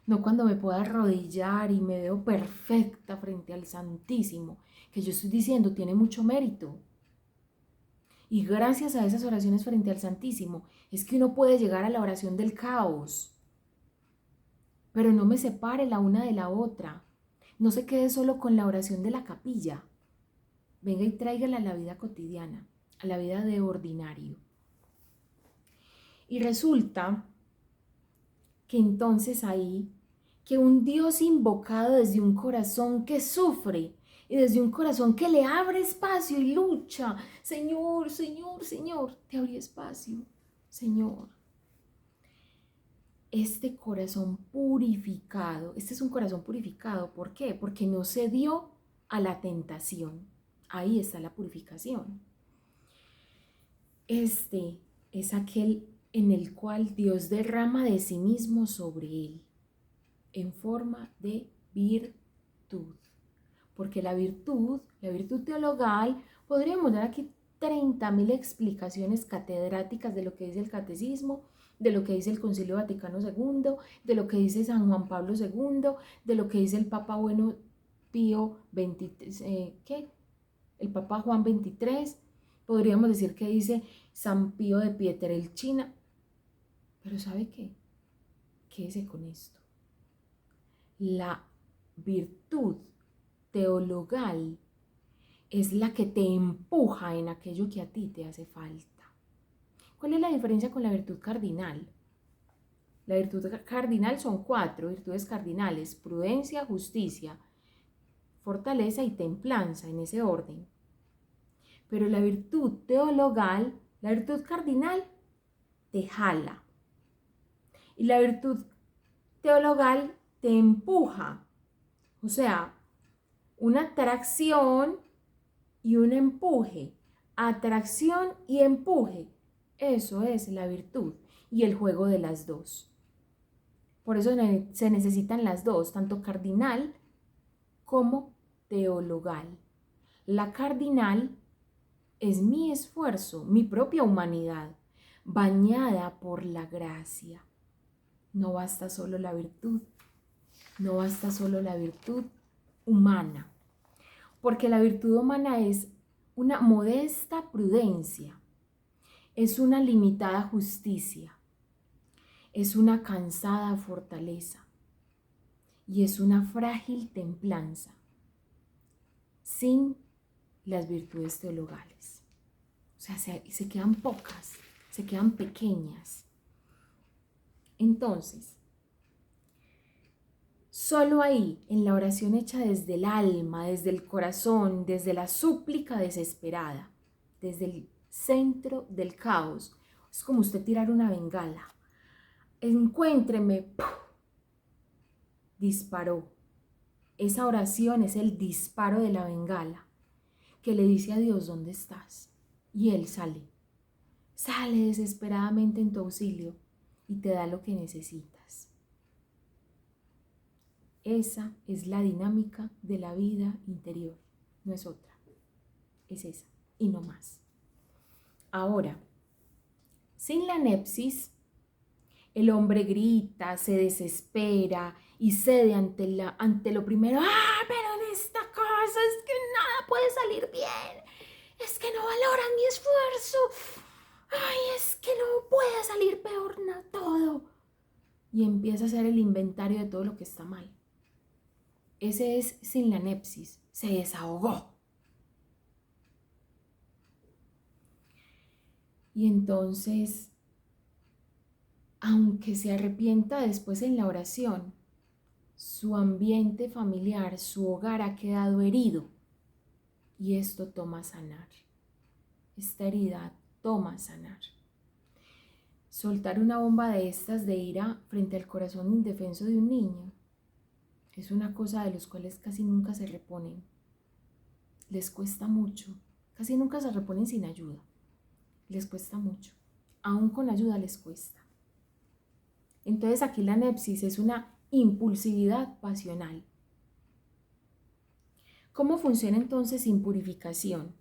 A: No cuando me puedo arrodillar y me veo perfecta frente al Santísimo, que yo estoy diciendo tiene mucho mérito. Y gracias a esas oraciones frente al Santísimo es que uno puede llegar a la oración del caos. Pero no me separe la una de la otra. No se quede solo con la oración de la capilla. Venga y tráigala a la vida cotidiana, a la vida de ordinario. Y resulta que entonces ahí, que un Dios invocado desde un corazón que sufre y desde un corazón que le abre espacio y lucha, Señor, Señor, Señor, te abrí espacio, Señor. Este corazón purificado, este es un corazón purificado, ¿por qué? Porque no cedió a la tentación. Ahí está la purificación. Este es aquel en el cual Dios derrama de sí mismo sobre él, en forma de virtud. Porque la virtud teologal, podríamos dar aquí 30.000 explicaciones catedráticas de lo que dice el catecismo, de lo que dice el Concilio Vaticano II, de lo que dice San Juan Pablo II, de lo que dice el Papa Bueno Pío XXIII, el Papa Juan XXIII, podríamos decir que dice San Pío de Pietrelcina, pero ¿sabe qué? Quédese con esto. La virtud teologal es la que te empuja en aquello que a ti te hace falta. ¿Cuál es la diferencia con la virtud cardinal? La virtud cardinal son 4 virtudes cardinales: prudencia, justicia, fortaleza y templanza, en ese orden. Pero la virtud teologal, la virtud cardinal, te jala. Y la virtud teologal te empuja. O sea, una atracción y un empuje. Atracción y empuje. Eso es la virtud y el juego de las dos. Por eso se necesitan las dos, tanto cardinal como teologal. La cardinal es mi esfuerzo, mi propia humanidad, bañada por la gracia. No basta solo la virtud, no basta solo la virtud humana, porque la virtud humana es una modesta prudencia, es una limitada justicia, es una cansada fortaleza y es una frágil templanza, sin las virtudes teologales. O sea, se quedan pocas, se quedan pequeñas. Entonces, solo ahí, en la oración hecha desde el alma, desde el corazón, desde la súplica desesperada, desde el centro del caos, es como usted tirar una bengala. Encuéntreme, ¡puf! Disparó. Esa oración es el disparo de la bengala. que le dice a Dios, ¿dónde estás? Y Él sale desesperadamente en tu auxilio y te da lo que necesitas. Esa es la dinámica de la vida interior, no es otra, es esa y no más. Ahora, sin la nepsis, el hombre grita, se desespera y cede ante lo primero. Pero en esta casa es que nada puede salir bien. Es que no valoran mi esfuerzo. Ay, es que no puede salir peor todo. Y empieza a hacer el inventario de todo lo que está mal. Ese es sin la nepsis. Se desahogó. Y entonces, aunque se arrepienta después en la oración, su ambiente familiar, su hogar ha quedado herido y esto toma sanar. Esta herida toma sanar. Soltar una bomba de estas de ira frente al corazón indefenso de un niño es una cosa de los cuales casi nunca se reponen. Les cuesta mucho, casi nunca se reponen sin ayuda. Les cuesta mucho, aún con ayuda les cuesta. Entonces aquí la nepsis es una impulsividad pasional. ¿Cómo funciona entonces sin purificación?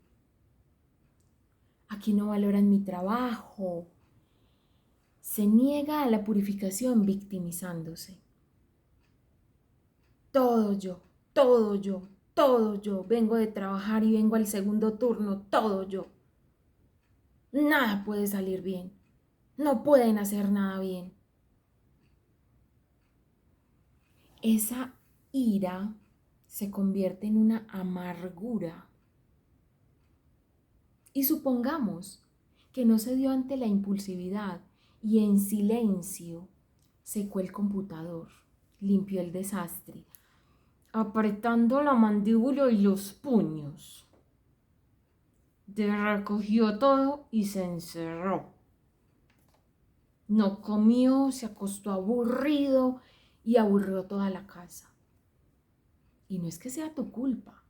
A: Aquí no valoran mi trabajo. Se niega a la purificación victimizándose. Todo yo, todo yo, todo yo. Vengo de trabajar y vengo al segundo turno, todo yo. Nada puede salir bien. No pueden hacer nada bien. Esa ira se convierte en una amargura. Y supongamos que no se dio ante la impulsividad y en silencio secó el computador, limpió el desastre, apretando la mandíbula y los puños. Recogió todo y se encerró. No comió, se acostó aburrido y aburrió toda la casa. Y no es que sea tu culpa,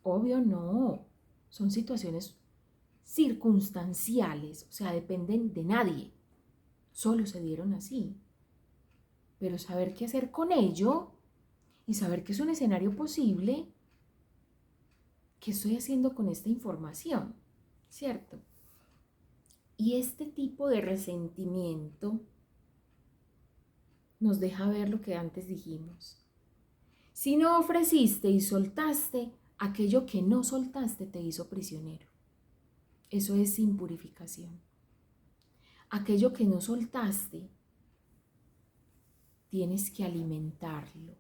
A: obvio no, son situaciones circunstanciales, o sea, dependen de nadie, solo se dieron así. Pero saber qué hacer con ello y saber que es un escenario posible, ¿qué estoy haciendo con esta información? ¿Cierto? Y este tipo de resentimiento nos deja ver lo que antes dijimos. Si no ofreciste y soltaste, aquello que no soltaste te hizo prisionero. Eso es sin purificación. Aquello que no soltaste, tienes que alimentarlo.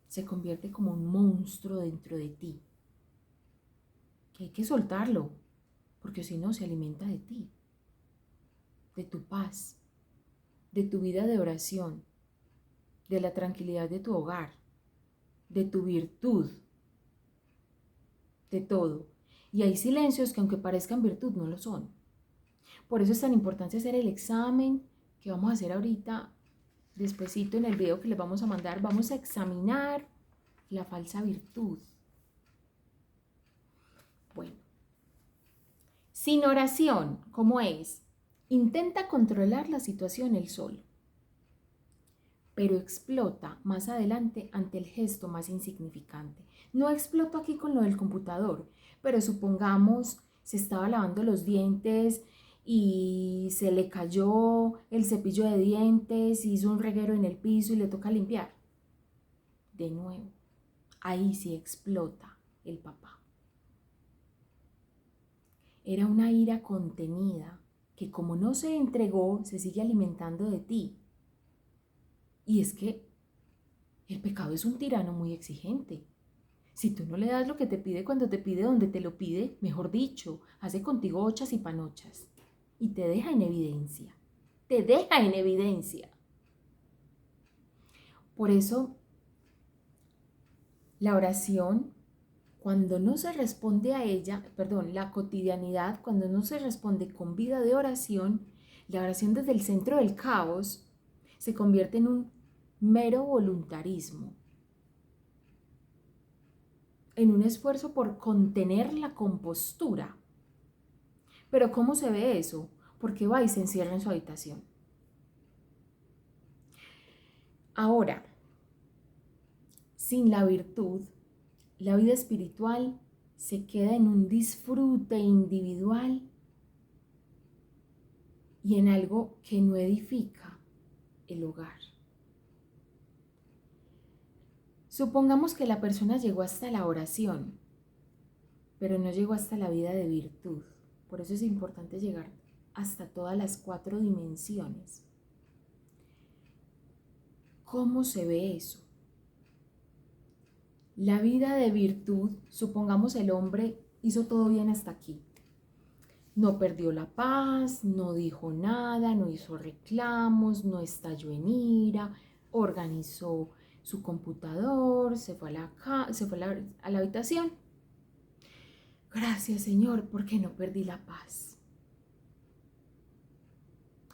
A: Se convierte como un monstruo dentro de ti. Que hay que soltarlo, porque si no se alimenta de ti, de tu paz, de tu vida de oración, de la tranquilidad de tu hogar, de tu virtud, de todo. Y hay silencios que aunque parezcan virtud, no lo son. Por eso es tan importante hacer el examen que vamos a hacer ahorita, despuesito en el video que les vamos a mandar. Vamos a examinar la falsa virtud. Bueno, sin oración, ¿cómo es? Intenta controlar la situación él solo, pero explota más adelante ante el gesto más insignificante. No exploto aquí con lo del computador, pero supongamos se estaba lavando los dientes y se le cayó el cepillo de dientes, hizo un reguero en el piso y le toca limpiar. De nuevo, ahí sí explota el papá. Era una ira contenida que como no se entregó, se sigue alimentando de ti. Y es que el pecado es un tirano muy exigente. Si tú no le das lo que te pide cuando te pide donde te lo pide, mejor dicho, hace contigo ochas y panochas. Y te deja en evidencia. Te deja en evidencia. Por eso, la oración, cuando no se responde a ella, la cotidianidad, cuando no se responde con vida de oración, la oración desde el centro del caos se convierte en un mero voluntarismo. en un esfuerzo por contener la compostura. Pero ¿cómo se ve eso? Porque va y se encierra en su habitación. Ahora, sin la virtud, la vida espiritual se queda en un disfrute individual y en algo que no edifica el hogar. Supongamos que la persona llegó hasta la oración, pero no llegó hasta la vida de virtud. Por eso es importante llegar hasta todas las 4 dimensiones. ¿Cómo se ve eso? La vida de virtud, supongamos el hombre hizo todo bien hasta aquí. No perdió la paz, no dijo nada, no hizo reclamos, no estalló en ira, organizó su computador, se fue a la habitación. Gracias, Señor, porque no perdí la paz.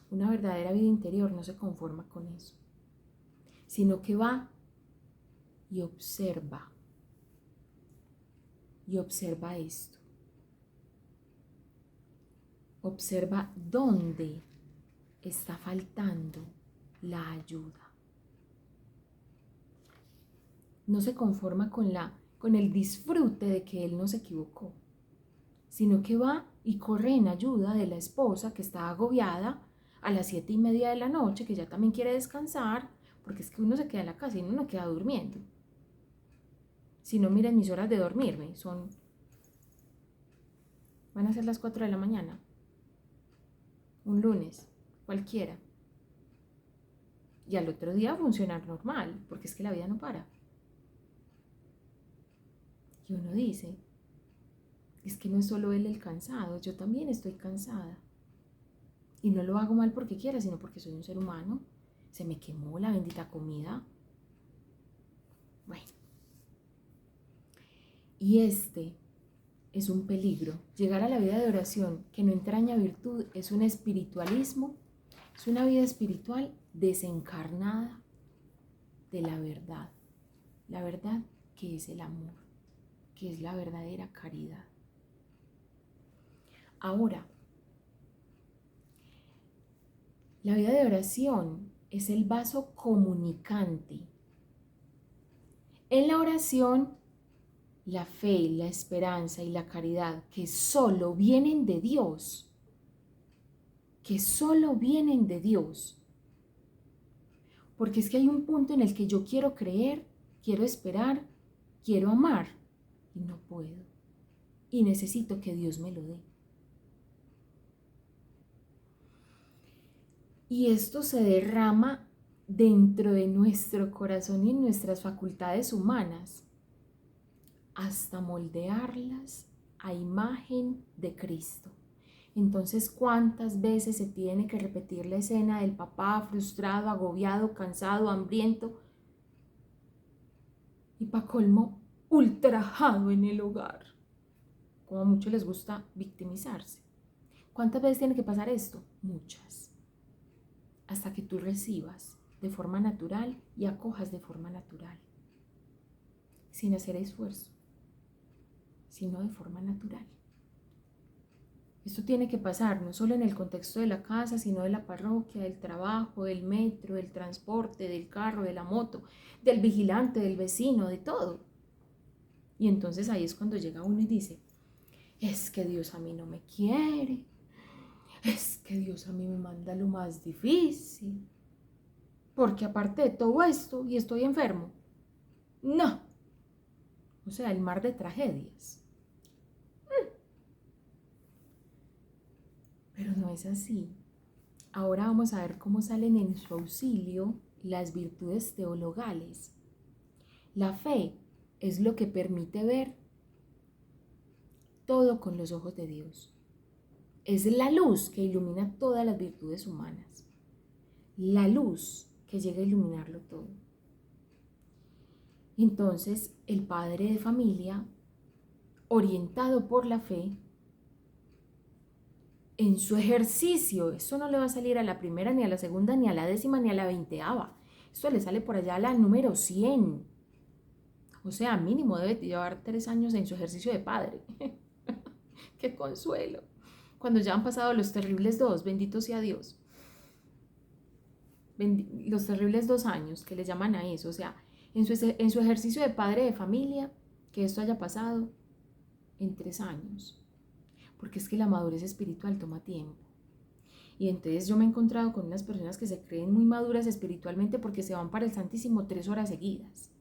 A: Una verdadera vida interior no se conforma con eso, sino que va y observa esto. Observa dónde está faltando la ayuda. No se conforma con el disfrute de que él no se equivocó, sino que va y corre en ayuda de la esposa que está agobiada a las 7:30 de la noche, que ya también quiere descansar, porque es que uno se queda en la casa y uno no queda durmiendo. Si no, miren mis horas de dormirme, van a ser las 4 de la mañana, un lunes, cualquiera. Y al otro día funcionar normal, porque es que la vida no para. Y uno dice, es que no es solo él el cansado, yo también estoy cansada. Y no lo hago mal porque quiera, sino porque soy un ser humano. Se me quemó la bendita comida. Bueno. Y este es un peligro. Llegar a la vida de oración que no entraña virtud es un espiritualismo, es una vida espiritual desencarnada de la verdad. La verdad que es el amor, que es la verdadera caridad. Ahora, la vida de oración es el vaso comunicante. En la oración, la fe, la esperanza y la caridad, que solo vienen de Dios, porque es que hay un punto en el que yo quiero creer, quiero esperar, quiero amar, y no puedo, y necesito que Dios me lo dé. Y esto se derrama dentro de nuestro corazón y en nuestras facultades humanas, hasta moldearlas a imagen de Cristo. Entonces, ¿cuántas veces se tiene que repetir la escena del papá frustrado, agobiado, cansado, hambriento y pa' colmo, ultrajado en el hogar? Como a muchos les gusta victimizarse. ¿Cuántas veces tiene que pasar esto? Muchas. Hasta que tú recibas de forma natural y acojas de forma natural, sin hacer esfuerzo, sino de forma natural. Esto tiene que pasar no solo en el contexto de la casa, sino de la parroquia, del trabajo, del metro, del transporte, del carro, de la moto, del vigilante, del vecino, de todo. Y entonces ahí es cuando llega uno y dice, es que Dios a mí no me quiere, es que Dios a mí me manda lo más difícil, porque aparte de todo esto, y estoy enfermo. No. O sea, el mar de tragedias. Pero no es así. Ahora vamos a ver cómo salen en su auxilio las virtudes teologales. La fe es lo que permite ver todo con los ojos de Dios. Es la luz que ilumina todas las virtudes humanas. La luz que llega a iluminarlo todo. Entonces, el padre de familia, orientado por la fe, en su ejercicio, eso no le va a salir a la primera, ni a la segunda, ni a la 10ª, ni a la 20ª. Esto le sale por allá a la número 100. O sea, mínimo debe llevar 3 años en su ejercicio de padre. ¡Qué consuelo! Cuando ya han pasado los terribles 2, bendito sea Dios. Los terribles 2 años que le llaman a eso. O sea, en su ejercicio de padre de familia, que esto haya pasado en 3 años. Porque es que la madurez espiritual toma tiempo. Y entonces yo me he encontrado con unas personas que se creen muy maduras espiritualmente porque se van para el Santísimo 3 horas seguidas.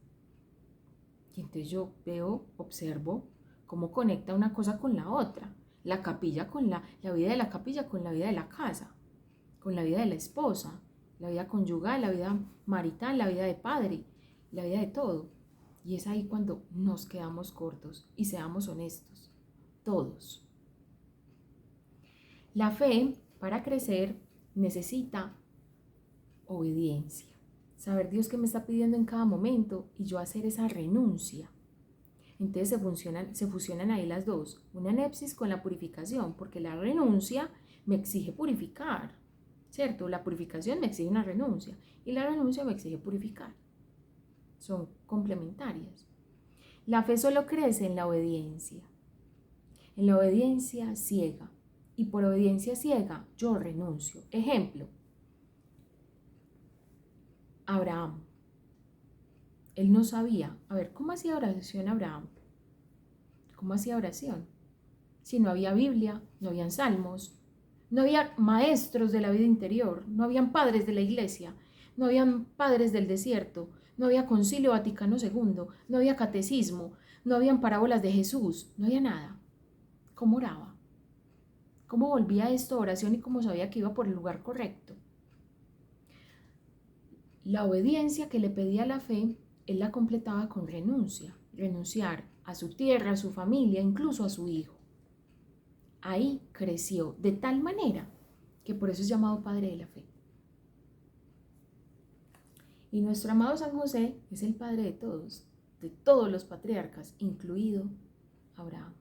A: Y entonces yo veo, observo cómo conecta una cosa con la otra. La capilla con la vida de la capilla con la vida de la casa, con la vida de la esposa, la vida conyugal, la vida marital, la vida de padre, la vida de todo. Y es ahí cuando nos quedamos cortos y seamos honestos, todos. La fe, para crecer, necesita obediencia. Saber Dios qué me está pidiendo en cada momento y yo hacer esa renuncia. Entonces se fusionan ahí las dos, una nepsis con la purificación, porque la renuncia me exige purificar, ¿cierto? La purificación me exige una renuncia y la renuncia me exige purificar. Son complementarias. La fe solo crece en la obediencia ciega. Y por obediencia ciega yo renuncio. Ejemplo, Abraham. Él no sabía. A ver, ¿cómo hacía oración Abraham? ¿Cómo hacía oración? Si no había Biblia, no habían salmos, no había maestros de la vida interior, no habían padres de la iglesia, no habían padres del desierto, no había Concilio Vaticano II, no había catecismo, no habían parábolas de Jesús, no había nada. ¿Cómo oraba? ¿Cómo volvía esto a oración y cómo sabía que iba por el lugar correcto? La obediencia que le pedía la fe, él la completaba con renuncia, renunciar a su tierra, a su familia, incluso a su hijo. Ahí creció de tal manera que por eso es llamado Padre de la Fe. Y nuestro amado San José es el padre de todos los patriarcas, incluido Abraham.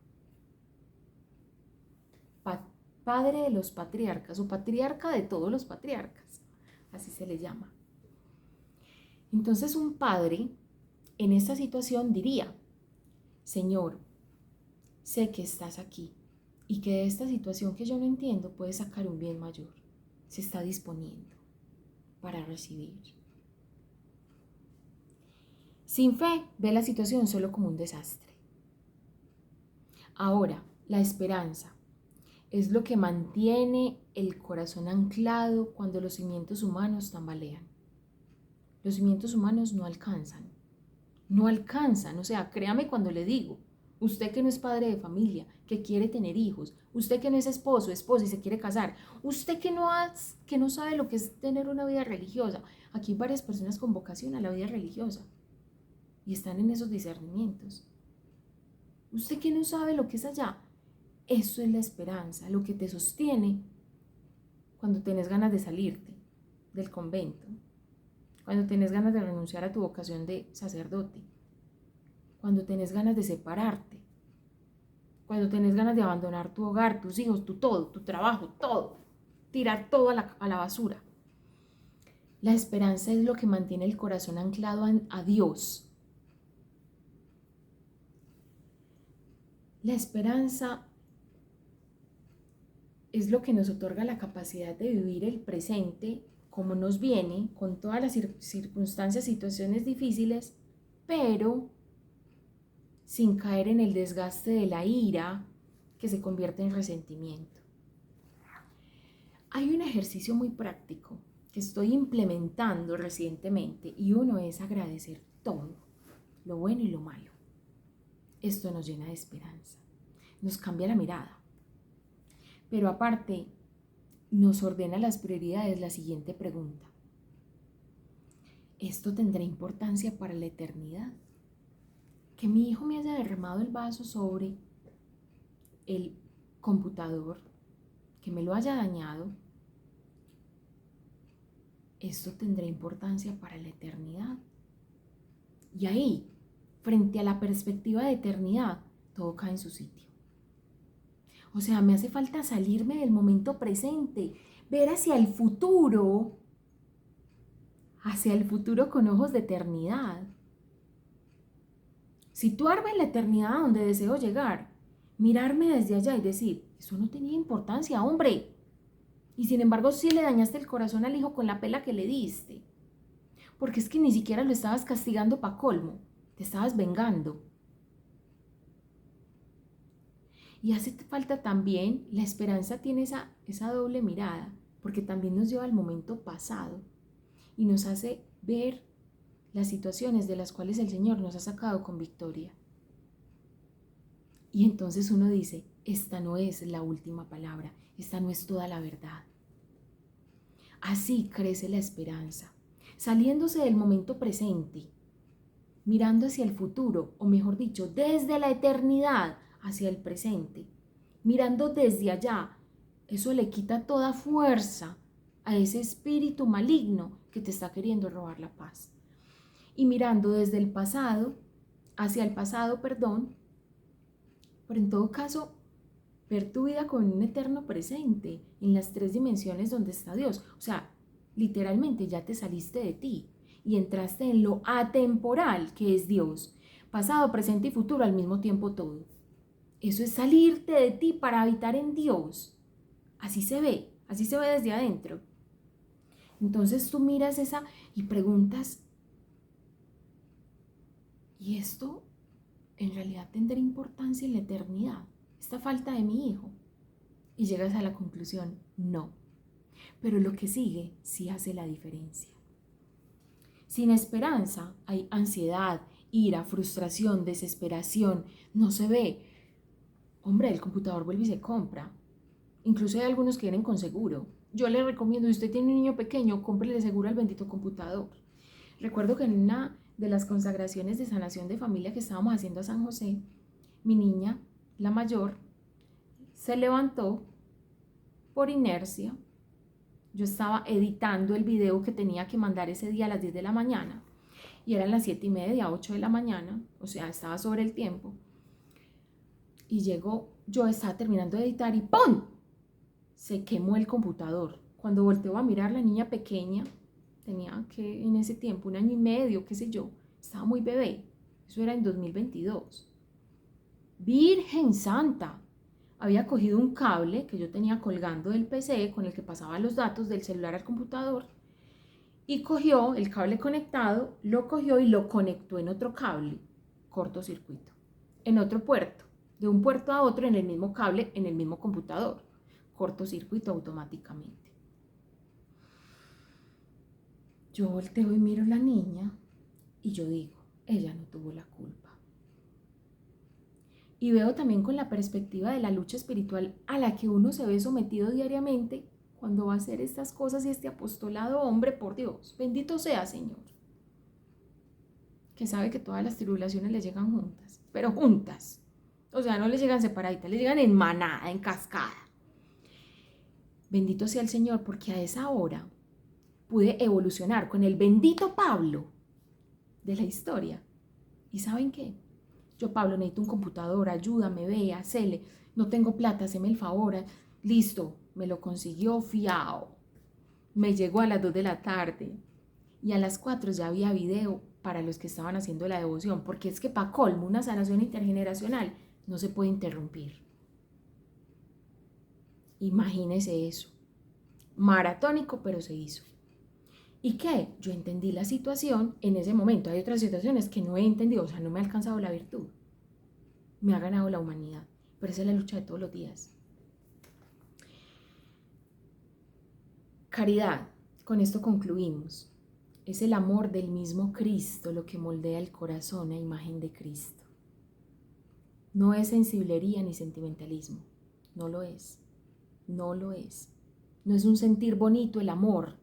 A: Padre de los patriarcas o patriarca de todos los patriarcas, así se le llama. Entonces un padre en esta situación diría: Señor, sé que estás aquí y que de esta situación que yo no entiendo puedes sacar un bien mayor. Se está disponiendo para recibir. Sin fe, ve la situación solo como un desastre. Ahora, la esperanza es lo que mantiene el corazón anclado cuando los cimientos humanos tambalean. Los cimientos humanos no alcanzan, o sea, créame cuando le digo, usted que no es padre de familia, que quiere tener hijos, usted que no es esposo, esposa y se quiere casar, usted que no sabe lo que es tener una vida religiosa. Aquí hay varias personas con vocación a la vida religiosa y están en esos discernimientos. Usted que no sabe lo que es allá, eso es la esperanza, lo que te sostiene cuando tenés ganas de salirte del convento, cuando tenés ganas de renunciar a tu vocación de sacerdote, cuando tenés ganas de separarte, cuando tenés ganas de abandonar tu hogar, tus hijos, tu todo, tu trabajo, todo, tirar todo a la basura. La esperanza es lo que mantiene el corazón anclado a Dios. La esperanza es lo que nos otorga la capacidad de vivir el presente como nos viene, con todas las circunstancias, situaciones difíciles, pero sin caer en el desgaste de la ira que se convierte en resentimiento. Hay un ejercicio muy práctico que estoy implementando recientemente y uno es agradecer todo, lo bueno y lo malo. Esto nos llena de esperanza, nos cambia la mirada. Pero aparte, nos ordena las prioridades la siguiente pregunta: ¿esto tendrá importancia para la eternidad? Que mi hijo me haya derramado el vaso sobre el computador, que me lo haya dañado, ¿esto tendrá importancia para la eternidad? Y ahí, frente a la perspectiva de eternidad, todo cae en su sitio. O sea, me hace falta salirme del momento presente, ver hacia el futuro con ojos de eternidad. situarme en la eternidad a donde deseo llegar, mirarme desde allá y decir, eso no tenía importancia, hombre. Y sin embargo sí le dañaste el corazón al hijo con la pela que le diste. Porque es que ni siquiera lo estabas castigando pa' colmo, te estabas vengando. Y hace falta también, la esperanza tiene esa doble mirada, porque también nos lleva al momento pasado y nos hace ver las situaciones de las cuales el Señor nos ha sacado con victoria. Y entonces uno dice, esta no es la última palabra, esta no es toda la verdad. Así crece la esperanza, saliéndose del momento presente, mirando hacia el futuro, o mejor dicho, desde la eternidad hacia el presente, mirando desde allá. Eso le quita toda fuerza a ese espíritu maligno que te está queriendo robar la paz. Y mirando desde el pasado, hacia el pasado, perdón, pero en todo caso, ver tu vida con un eterno presente, en las 3 dimensiones donde está Dios. O sea, literalmente ya te saliste de ti y entraste en lo atemporal que es Dios. Pasado, presente y futuro al mismo tiempo todo. Eso es salirte de ti para habitar en Dios. Así se ve desde adentro. Entonces tú miras esa y preguntas, ¿y esto en realidad tendrá importancia en la eternidad? Esta falta de mi hijo. Y llegas a la conclusión, no. Pero lo que sigue sí hace la diferencia. Sin esperanza hay ansiedad, ira, frustración, desesperación. No se ve. Hombre, el computador vuelve y se compra. Incluso hay algunos que vienen con seguro. Yo le recomiendo, si usted tiene un niño pequeño, cómprele seguro al bendito computador. Recuerdo que en una de las consagraciones de sanación de familia que estábamos haciendo a San José, mi niña, la mayor, se levantó por inercia. Yo estaba editando el video que tenía que mandar ese día a las 10 de la mañana y eran las 7:30, 8 de la mañana, o sea, estaba sobre el tiempo. Y llegó, yo estaba terminando de editar y ¡pum! Se quemó el computador. Cuando volteó a mirar, la niña pequeña, tenía que en ese tiempo 1 año y medio, qué sé yo, estaba muy bebé. Eso era en 2022. Virgen Santa. Había cogido un cable que yo tenía colgando del PC con el que pasaba los datos del celular al computador y cogió el cable conectado, lo cogió y lo conectó en otro cable, cortocircuito, en otro puerto, de un puerto a otro en el mismo cable, en el mismo computador, cortocircuito automáticamente. Yo volteo y miro a la niña y yo digo, ella no tuvo la culpa. Y veo también con la perspectiva de la lucha espiritual a la que uno se ve sometido diariamente cuando va a hacer estas cosas y este apostolado, hombre, por Dios, bendito sea Señor, que sabe que todas las tribulaciones le llegan juntas, pero juntas, o sea, no le llegan separaditas, le llegan en manada, en cascada. Bendito sea el Señor, porque a esa hora pude evolucionar con el bendito Pablo de la historia. ¿Y saben qué? Yo, Pablo, necesito un computador, ayúdame, ve, hacele. No tengo plata, haceme el favor. Listo, me lo consiguió fiao. Me llegó a las 2 de la tarde y a las 4 ya había video para los que estaban haciendo la devoción, porque es que para colmo, una sanación intergeneracional no se puede interrumpir. Imagínese eso. Maratónico, pero se hizo. ¿Y qué? Yo entendí la situación en ese momento. Hay otras situaciones que no he entendido, o sea, no me ha alcanzado la virtud. Me ha ganado la humanidad, pero esa es la lucha de todos los días. Caridad, con esto concluimos. Es el amor del mismo Cristo lo que moldea el corazón a imagen de Cristo. No es sensiblería ni sentimentalismo, no lo es, no lo es. No es un sentir bonito el amor.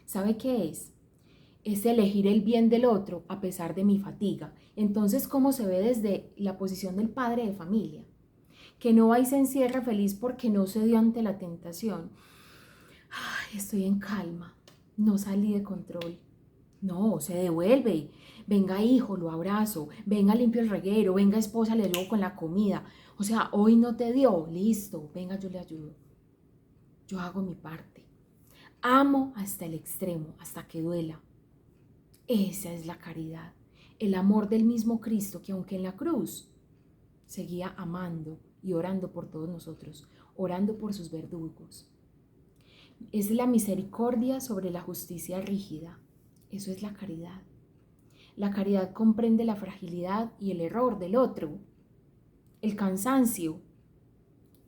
A: ¿Sabe qué es? Es elegir el bien del otro a pesar de mi fatiga. Entonces, ¿cómo se ve desde la posición del padre de familia? Que no va y se encierra feliz porque no se dio ante la tentación. Ay, estoy en calma, no salí de control. No, se devuelve. Venga, hijo, lo abrazo. Venga, limpio el reguero. Venga, esposa, le ayudo con la comida. O sea, hoy no te dio, listo, venga, yo le ayudo. Yo hago mi parte. Amo hasta el extremo, hasta que duela. Esa es la caridad. el amor del mismo Cristo que aunque en la cruz seguía amando y orando por todos nosotros, orando por sus verdugos. Es la misericordia sobre la justicia rígida. Eso es la caridad. La caridad comprende la fragilidad y el error del otro, el cansancio,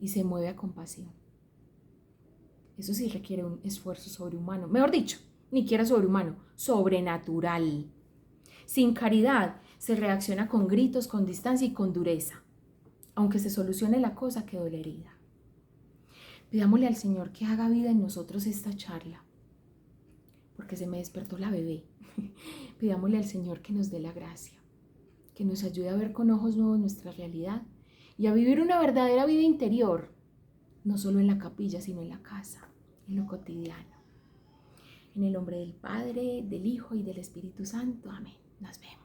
A: y se mueve a compasión. Eso sí requiere un esfuerzo sobrehumano. Mejor dicho, ni siquiera sobrehumano, sobrenatural. Sin caridad se reacciona con gritos, con distancia y con dureza. Aunque se solucione la cosa, quedó la herida. Pidámosle al Señor que haga vida en nosotros esta charla, porque se me despertó la bebé. Pidámosle al Señor que nos dé la gracia, que nos ayude a ver con ojos nuevos nuestra realidad y a vivir una verdadera vida interior, no solo en la capilla, sino en la casa, en lo cotidiano. En el nombre del Padre, del Hijo y del Espíritu Santo. Amén. Nos vemos.